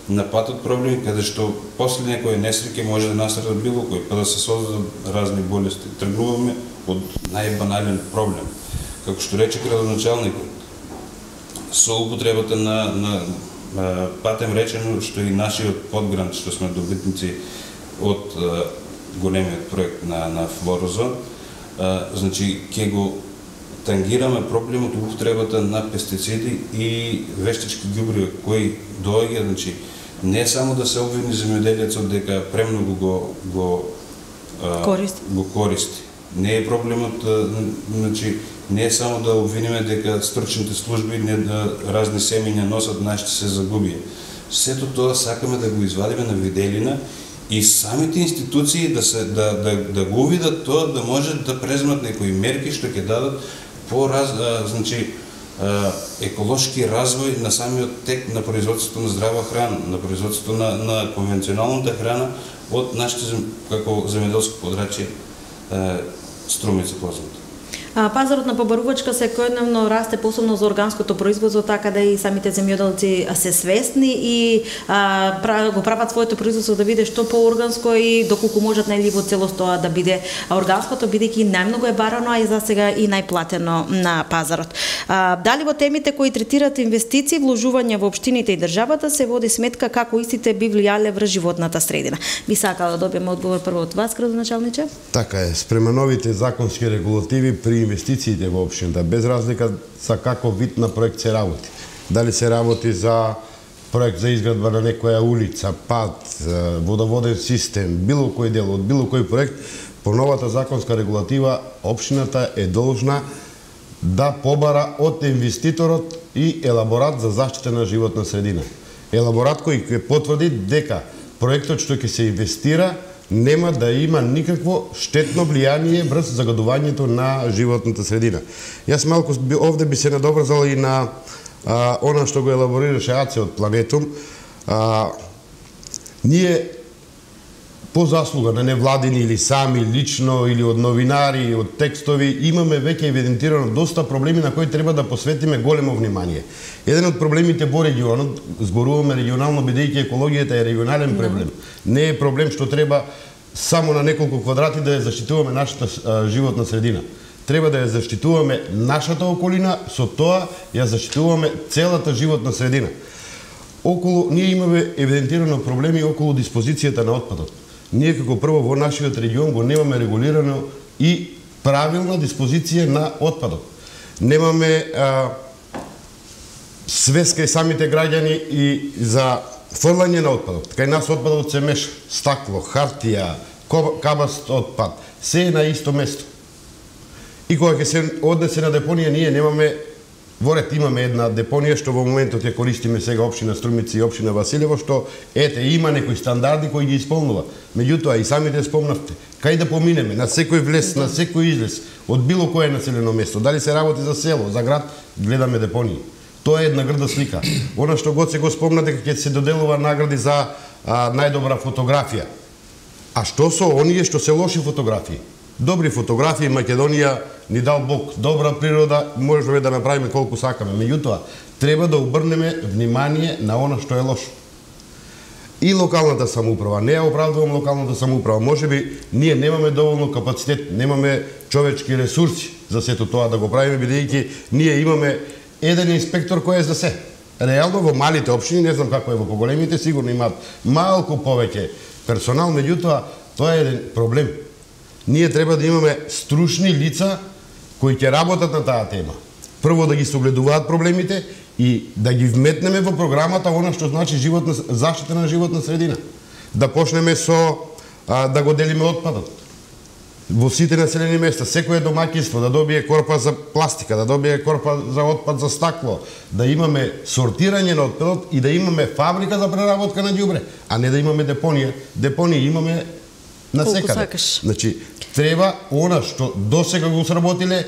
на патот проблеми каде што после некој несреќа може да насредат било кој, па да се создадат разни болести. Тргнуваме од најбанален проблем. Како што рече градоначалникот, со употребата на патем речено, што и нашиот подгрант, што сме добитници од големиот проект на Флорозон, значи ќе го тангираме проблемот употребата на пестициди и вештички ѓубриви кои доаѓа, значи не само да се обвини земјоделецот дека премногу го користи. Не е проблемот, значи не е само да обвиниме дека стручните служби не да разни семења носат, нашите се загубија. Сето тоа сакаме да го извадиме на виделина и самите институции да го увидат тоа, да може да преземат некои мерки што ќе дадат значи еколошки развој на самиот тек на производството на здрава храна, на производството на конвенционалната храна од нашите како земјоделско подрачје Струмица познато. Пазарот на побарувачка секојдневно расте, посебно за органското производство, така да и самите земјоделци се свесни и го прават своето производство да биде што поорганско и доколку можат нели во целост тоа да биде органското, бидејќи најмногу е барано, а и за сега и најплатено на пазарот. Дали во темите кои третираат инвестиции, вложување во општините и државата се води сметка како истите би влијале врз животната средина? Би сакала да добиеме одговор прво од вас, градоначалниче? Така е, спрема новите законски регулативи при инвестициите во општината, без разлика за каков вид на проект се работи. Дали се работи за проект за изградба на некоја улица, пат, водоводен систем, било кој дел од било кој проект, по новата законска регулатива општината е должна да побара од инвеститорот и елаборат за заштита на животна средина. Елаборат кој ќе потврди дека проектот што ќе се инвестира нема да има никакво штетно влијание врз загадувањето на животната средина. Јас малку овде би се надобрзал и на она што го елаборираше АЦЕ од Планетум. Ние по заслуга на невладини или сами лично или од новинари, од текстови, имаме веќе евидентирано доста проблеми на кои треба да посветиме големо внимание. Еден од проблемите во регионот, зборуваме регионално бидејќи екологијата е регионален проблем. Не е проблем што треба само на неколку квадрати да ја заштитуваме нашата животна средина. Треба да ја заштитуваме нашата околина, со тоа ја заштитуваме целата животна средина. Ние имаме евидентирано проблеми околу диспозицијата на отпадот. Ние како прво во нашиот регион го немаме регулирано и правилна диспозиција на отпадот. Немаме свеска и самите граѓани и за фрлање на отпадот. Кај нас отпадот се меша, стакло, хартија, кабаст отпад, се е на исто место. И кога ќе се однесе на депонија, ние немаме, во ред имаме една депонија што во моментот ја користиме сега општина Струмица и општина Василево, што ете има некои стандарди кои ги исполнува. Меѓутоа и самите спомнавте, кај да поминеме на секој влез, на секој излез, од било кое населено место, дали се работи за село, за град, гледаме депонии. Тоа е една грда слика. Она што Гоце го спомна дека ќе се доделува награди за најдобра фотографија. А што со оние што се лоши фотографии? Добри фотографии, Македонија ни дал Бог, добра природа, можеме да направиме колку сакаме. Меѓутоа, треба да обрнеме внимание на она што е лошо. И локалната самоуправа, не ја оправдувам локалната самоуправа, можеби ние немаме доволно капацитет, немаме човечки ресурси за сето тоа да го правиме, бидејќи ние имаме еден инспектор кој е за се. Реално во малите општини, не знам како е во поголемите, сигурно имаат малку повеќе персонал, меѓутоа тоа е еден проблем. Ние треба да имаме стручни лица кои ќе работат на таа тема. Прво да ги согледуваат проблемите и да ги вметнеме во програмата она што значи заштита на животна средина. Да почнеме со да го делиме отпадот. Во сите населени места, секое домаќинство да добие корпа за пластика, да добие корпа за отпад за стакло, да имаме сортирање на отпадот и да имаме фабрика за преработка на ѓубре, а не да имаме депонија. Депонија имаме на секаде. Значи, треба она што досега го сработиле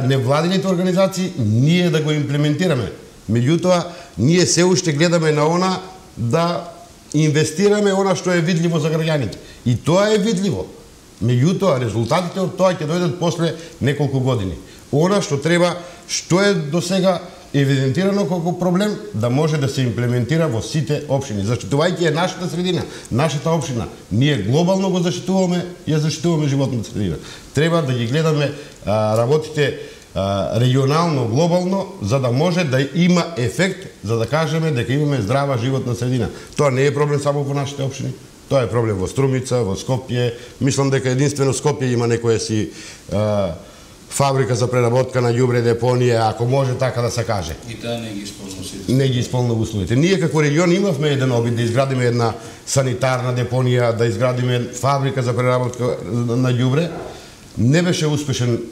невладините организации, ние да го имплементираме. Меѓутоа, ние се уште гледаме на она да инвестираме она што е видливо за граѓаните. И тоа е видливо. Меѓутоа, резултатите од тоа ќе дојдат после неколку години. Она што треба, што е досега евидентирано како проблем, да може да се имплементира во сите општини. Заштитувајќи нашата средина, нашата општина, ние глобално го заштитуваме, ја заштитуваме животната средина. Треба да ги гледаме работите регионално, глобално, за да може да има ефект, за да кажеме дека имаме здрава животна средина. Тоа не е проблем само во нашите општини. Тоа е проблем во Струмица, во Скопје. Мислам дека единствено Скопје има некоја си фабрика за преработка на ѓубре, депонија, ако може така да се каже. И таа не ги исполнува сите. Не ги исполнува условите. Ние како регион имавме еден обид да изградиме една санитарна депонија, да изградиме фабрика за преработка на ѓубре. Не беше успешен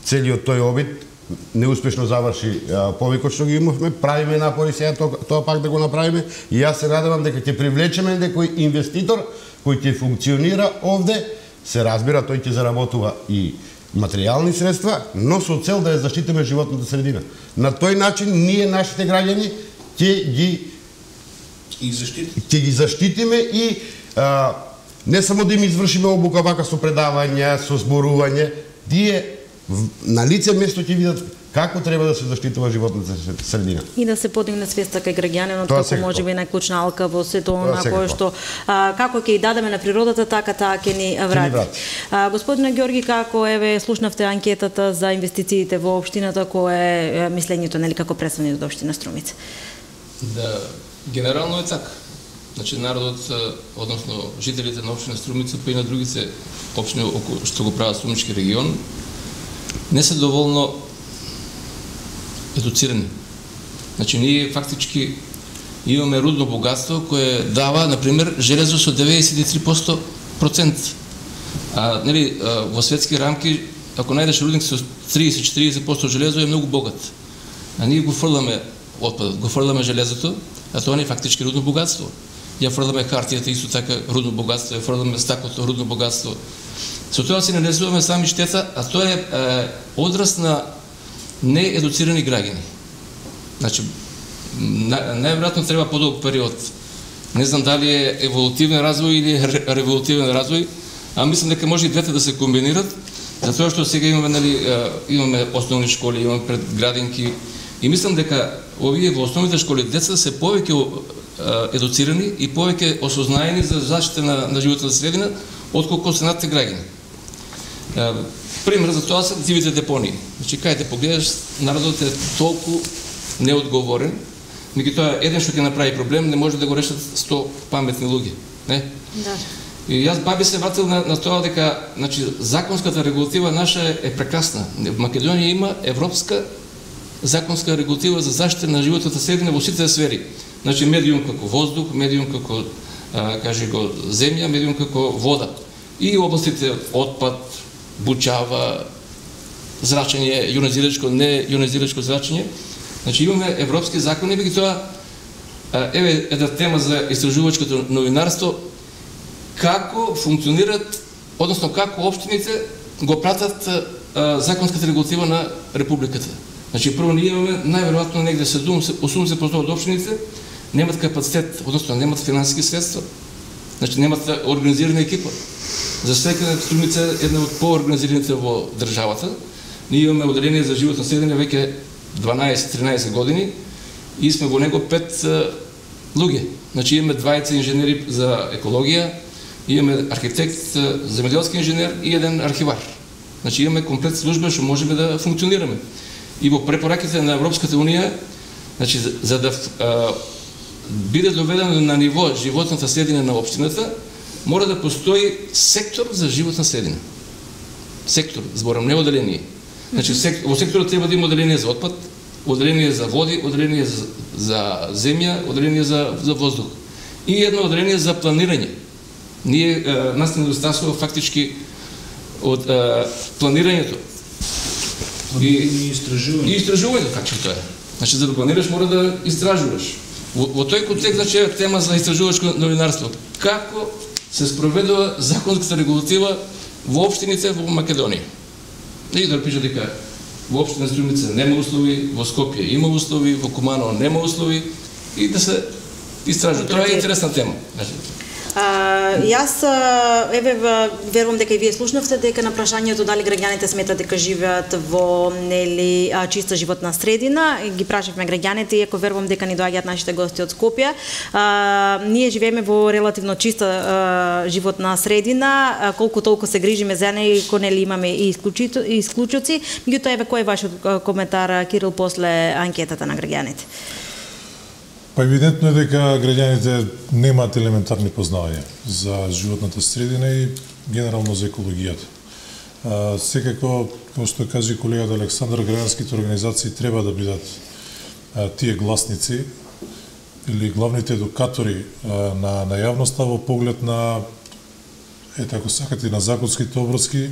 целиот тој обид, неуспешно заврши повикот што ги имавме, правиме напори сега тоа пак да го направиме и јас се надевам дека ќе привлечеме некој инвеститор кој ќе функционира овде, се разбира тој ќе заработува и материјални средства, но со цел да ја заштитиме животната средина. На тој начин ние нашите граѓани ќе ги заштитиме и не само да им извршиме обука вака со предавања, со зборување, тие на лице место ќе видат како треба да се заштитува животната средина. И да се подигне свеста кај граѓанинот, како може би најклучна алка во сето она кое што како ќе и дадеме на природата, така таа ќе ни врати. Господине Ѓорги, како еве слушнавте анкетата за инвестициите во општината, кое е мислењето нели како представник од општина Струмица? Да, генерално е така. Значи народот, односно жителите на општина Струмица, па и на другите општини што го прават Струмички регион, не се доволно едуцирани. Значи, ние фактички имаме рудно богатство кое дава, например, железо со 93%. Нели, во светски рамки, ако најдеш рудник со 30-40% железо, е многу богат. А ние го фрламе отпадот, го фрламе железото, а тоа не е фактички рудно богатство. Ја фрламе хартијата, исто така рудно богатство, ја фрламе стаклото, рудно богатство. Со тоа си нанесуваме сами штета, а тоа е одраз на неедуцирани граѓани. Значи, најверојатно треба подолг период. Не знам дали е еволутивен развој или револутивен развој, а мислам дека може и двете да се комбинират, затоа што сега имаме основни школи, имаме предградинки и мислам дека овие во основните школи деца се повеќе едуцирани и повеќе осознаени за заштита на животната средина, отколку останатите граѓани. Пример за тоа се дивите депонии. Значи, кај те погледаш, народот е толку неодговорен, меѓутоа еден што ќе направи проблем не може да го решат 100 паметни луѓе. Не? Да. И јас би се вратил на тоа дека, значи, законската регулатива наша е прекрасна. Македонија има европска законска регулатива за заштита на животната средина во сите сфери. Значи медиум како воздух, медиум како земја, медиум како вода. И областите отпад, бучава, зрачење, јонизирачко, не јонизирачко зрачење. Значи имаме европски закони, меѓутоа еве една тема за истражувачкото новинарство, како функционират, односно како општините го пратат законската регулатива на републиката. Значи прво ние имаме најверојатно негде 70-80% од општините немат капацитет, односно немат финансиски средства. Значи немат организирана екипа. За секоја Струмица е една од поорганизираните во државата. Ние имаме оделение за животно средина веќе 12-13 години и сме во него 5 луѓе. Значи имаме 20 инженери за екологија, имаме архитект, земјоделски инженер и еден архивар. Значи имаме комплет служба што можеме да функционираме. И во препораките на Европската унија, значи за да биде доведено на ниво животната средина на општината, мора да постои сектор за животна средина. Сектор, зборам, не оделение. Значи во секторот треба да има оделение за отпад, оделение за води, оделение за земја, оделение за воздух. И едно оделение за планирање. Нас не недостасува фактички од планирањето. И истражувањето, како тоа е. Значи за да планираш мора да истражуваш. Во тој контекст значи е тема за истражувачко новинарство. Како се спроведува законската регулатива во општините во Македонија? И да пише дека во општина Струмица нема услови, во Скопје има услови, во Куманово нема услови и да се истражува. Тоа е интересна тема. Јас верувам дека и вие слушнавте дека на прашањето дали граѓаните сметат дека живеат во чиста животна средина, ги прашавме граѓаните, иако верувам дека ни доаѓаат нашите гости од Скопје. Ние живееме во релативно чиста животна средина, колку толку се грижиме за неја, иако нели имаме и исклучоци. Меѓутоа еве кој е вашиот коментар, Кирил, после анкетата на граѓаните? Па евидентно е дека граѓаните немаат елементарни познавања за животната средина и генерално за екологијата. Секако, како што кажи колегата Александар, граѓанските организации треба да бидат тие гласници или главните едукатори на јавноста во поглед на, ако сакате, на законските обврски,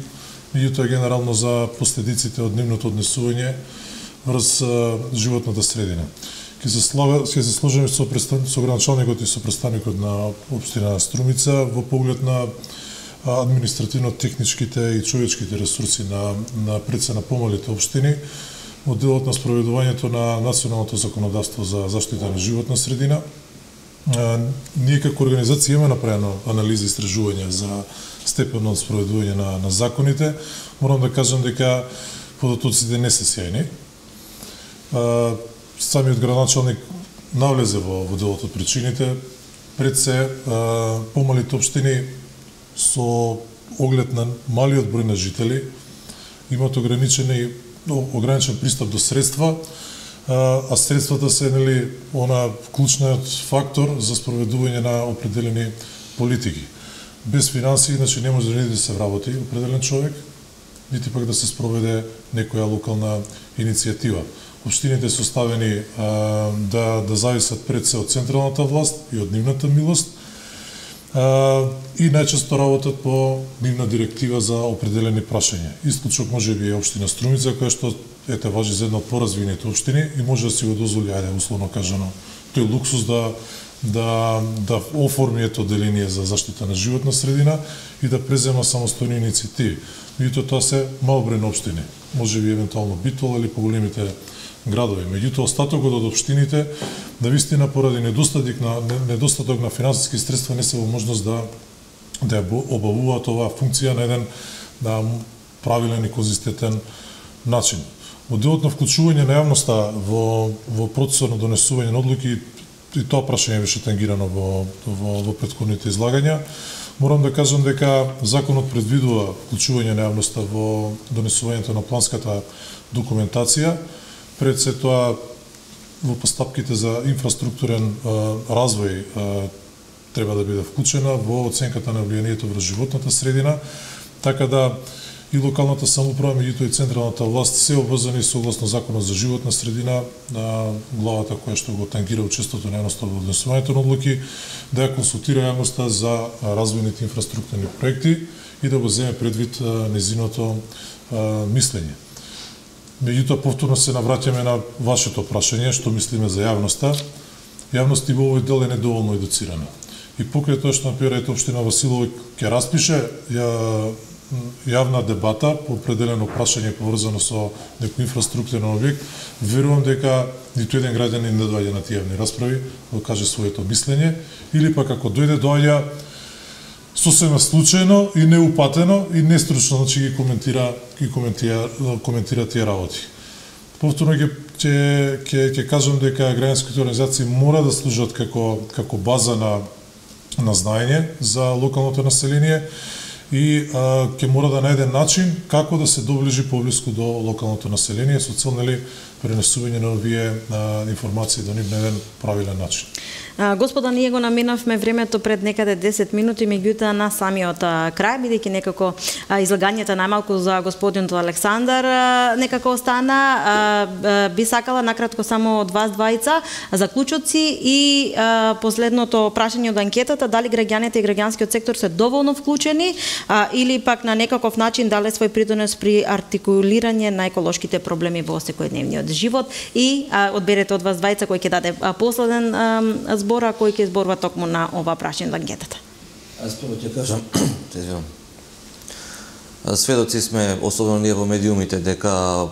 меѓутоа генерално за последиците од нивното однесување врз животната средина. Ќе се сложиме со градоначалникот и со представникот на општина Струмица во поглед на административно-техничките и човечките ресурси на предсе на помалите општини во делот на спроведувањето на националното законодавство за заштита на животна средина. Ние како организација имаме направено анализа и истражување за степенот спроведување на законите. Морам да кажам дека податоците не се сјајни. Самиот градоначалник навлезе во делот од причините. Пред се, помалите општини со оглед на малиот број на жители имаат ограничен пристап до средства, а средствата се клучниот фактор за спроведување на определени политики. Без финансии, значи не може да се вработи определен човек, нити пак да се спроведе некоја локална иницијатива. Општините се оставени да зависат пред се од централната власт и од нивната милост и најчесто работат по нивна директива за определени прашања. Исклучок може би е општина Струмица, која што важи за една од поразвините општини и може да си го дозволи, условно кажано, тој луксус да оформи оделение за заштита на животна средина и да презема самостојни иницијативи. Меѓутоа тоа се мал број на општини, може би евентуално Битола или поголемите градови. Меѓутоа остатокот од општините навистина поради недостаток на финансиски средства не се во можност да ја обавуваат оваа функција на еден правилен и конзистентен начин. Во делот на вклучување на јавноста во процесот на донесување на одлуки, и тоа прашање беше тангирано во претходните излагања, морам да кажам дека законот предвидува вклучување на јавноста во донесувањето на планската документација. Пред се тоа во постапките за инфраструктурен развој треба да биде вклучена во оценката на влијанието врз животната средина, така да и локалната самоуправа, меѓутоа и централната власт се обврзани согласно Законот за животна средина, на главата која што го тангира учеството на јавноста во донесувањето на одлуки, да ја консултира јавноста за развојните инфраструктурни проекти и да го земе предвид незиното мислење. Меѓутоа, повторно се навраќаме на вашето прашање, што мислиме за јавноста. Јавноста и во овој дел е недоволно едуцирана. И покрај тоа што например општина Василово ќе распише јавна дебата по определено прашање поврзано со некој инфраструктурен објект, верувам дека ниту еден граѓанин не доаѓа на тие јавни расправи да каже своето мислење, или пак ако дојде доаѓа сосема случајно и неупатено и нестручно, значи ги коментира тие работи. Повторно ќе кажам дека граѓанските организации мора да служат како база на знаење за локалното население и ќе мора да најде начин како да се доближи поблиску до локалното население со цел пренесување на овие информации до нив на еден правилен начин. Господа, ние го наминавме времето пред некаде 10 минути, меѓутоа на самиот крај, бидејќи некако излагањето најмалку за господинот Александар некако остана, би сакала накратко само од вас двајца заклучоци и последното прашање од анкетата, дали граѓаните и граѓанскиот сектор се доволно вклучени или пак на некаков начин дале свој придонес при артикулирање на еколошките проблеми во секојдневниот живот, и одберете од вас двајца кој ќе даде последен збора, кој ќе зборува токму на ова прашање од анкетата. Аз прво ќе кажам, сведоци сме, особено ние во медиумите, дека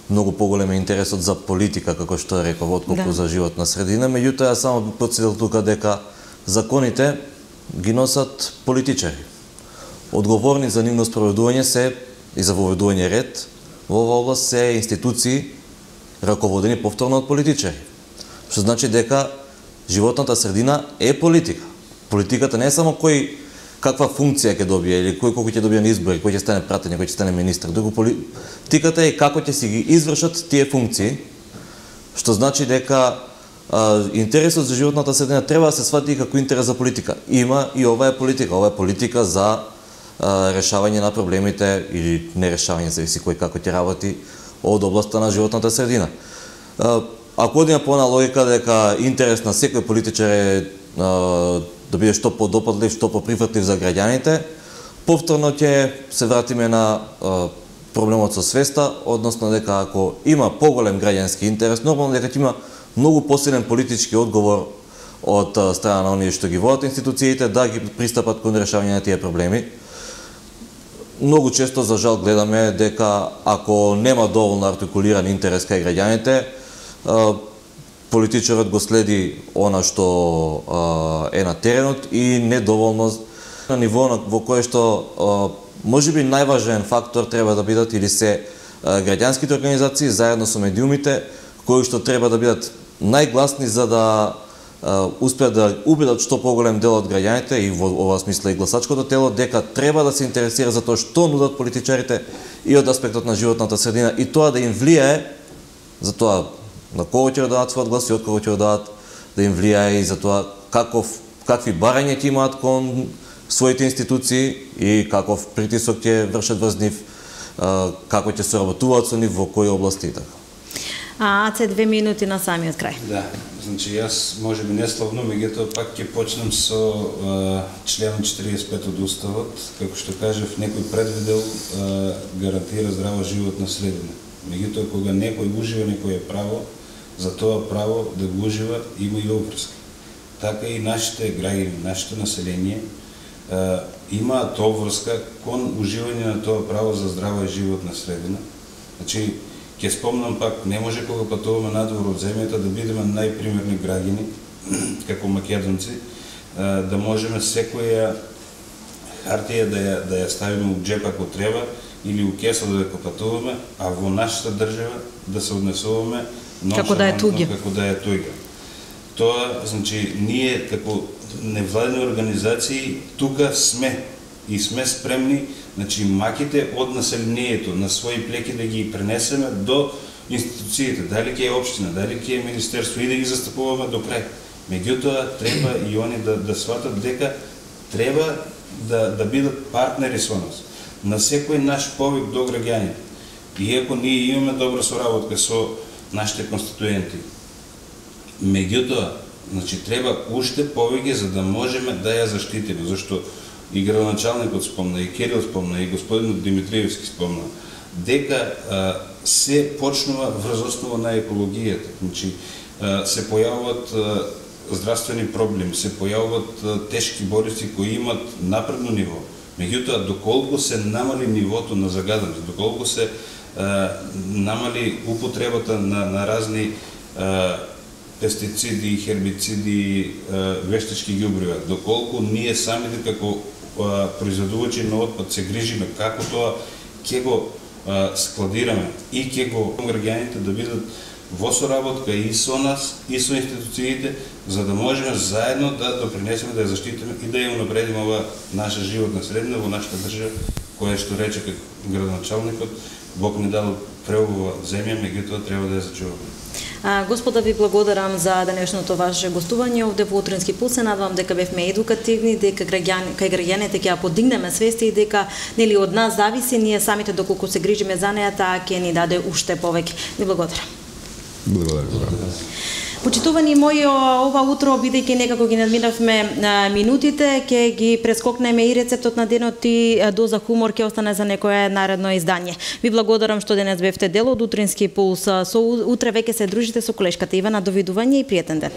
многу поголем е интересот за политика, како што реков, отколку за животна средина, меѓутоа ја само подсетил тука дека законите ги носат политичари. Одговорни за нивно спроведување се и за воведување ред во оваа област се институции раководени повторно од политичари. Што значи дека животната средина е политика. Политиката не е само каква функција ќе добие или колку ќе добие на избори, кој ќе стане пратеник, кој ќе стане министр. Политиката е како ќе си ги извршат тие функции, што значи дека интересот за животната средина треба да се свати како интерес за политика. Има и ова е политика. Ова е политика за решавање на проблемите или не решавање, зависи кој како ќе работи, од областта на животната средина. Ако одиме по една логика дека интерес на секој политичар е да биде што подопадлив, што поприфатлив за граѓаните, повторно ќе се вратиме на проблемот со свеста, односно дека ако има поголем граѓански интерес, нормално дека ќе има многу посилен политички одговор од страна на оние што ги водат институциите да ги пристапат кон решавање на тие проблеми. Многу често, за жал, гледаме дека ако нема доволно артикулиран интерес кај граѓаните, политичарот го следи она што е на теренот и недоволно на ниво во кое што можеби најважен фактор треба да бидат или се граѓанските организации заедно со медиумите, кои што треба да бидат најгласни за да успеат да убедат што поголем дел од граѓаните и во ова смисла и гласачкото тело дека треба да се интересира за тоа што нудат политичарите и од аспектот на животната средина и тоа да им влијае за тоа на кого ќе дадат својот глас и од кого ќе дадат, да им влијае и за тоа какви барања ќе имаат кон своите институции и каков притисок ќе вршат врз нив, како ќе соработуваат со нив во кои области и така. Аце 2 минути на самиот крај. Да, значи јас можеби неславно, меѓутоа пак ќе почнам со член 45 од Уставот, како што кажав, некој предвидел гарантира здрава животна средина. Меѓутоа кога некој ужива некое право, за тоа право да го ужива има и обврска. Така и нашите граѓани, нашето население имаат обврска кон уживање на тоа право за здрава животна средина. Значи, ќе спомнам пак, не може кога патуваме надвор од земјата да бидеме најпримерни граѓани, како македонци, да можеме секоја хартија да ја ставиме у джеп ако треба, или у кеса да ја патуваме, а во нашата држава да се однесуваме како да е туѓа. Како да е туѓа. Тоа, значи, ние како невладени организации тука сме и сме спремни, значи, маките од населението на своји плеки да ги пренесеме до институциите, дали ќе е општина, дали ќе е министерство и да ги застапуваме до крај. Меѓутоа, треба и они да сватат дека треба да бидат партнери со нас. на секој наш повик до граѓаните. Иако ние имаме добра соработка со нашите конституенти, меѓутоа, значи треба уште повеќе за да можеме да ја заштитиме, зашто и градоначалникот спомна, и Кирил спомна, и господин Димитриевски спомна, дека се почнува врз основа на екологијата. Значи, се појавуваат здравствени проблеми, се појавуваат тешки болести кои имат напредно ниво. Меѓутоа, доколку се намали нивото на загаденост, доколку се намали употребата на разни пестициди, хербициди, вештачки ѓубрива, доколку ние самите како производувачи на отпад се грижиме како тоа ќе го складираме и ќе го граѓаните да бидат во соработка и со нас, и со институциите, за да можеме заедно да допринесеме, да ја заштитиме и да ја унапредиме ова наша животна средина во нашата држава, која што рече како градоначалникот, Бог ни дал преубава земја, меѓутоа треба да ја зачуваме. Господа, ви благодарам за денешното ваше гостување овде во Утрински пулс. Се надевам дека бевме едукативни, дека кај граѓаните ќе ја подигнеме свеста и дека нели од нас зависи ние самите доколку се грижиме за неа, таа ќе ни даде уште повеќе. Ви благодарам. Благодарам. Почитувани мои, ова утро, бидејќи некако ги надминавме минутите, ќе ги прескокнеме и рецептот на денот и доза хумор ќе остане за некое наредно издание. Ви благодарам што денес бевте дел од Утрински пулс. Со утре веќе се дружите со колешката Ивана. Довидување и пријатен ден.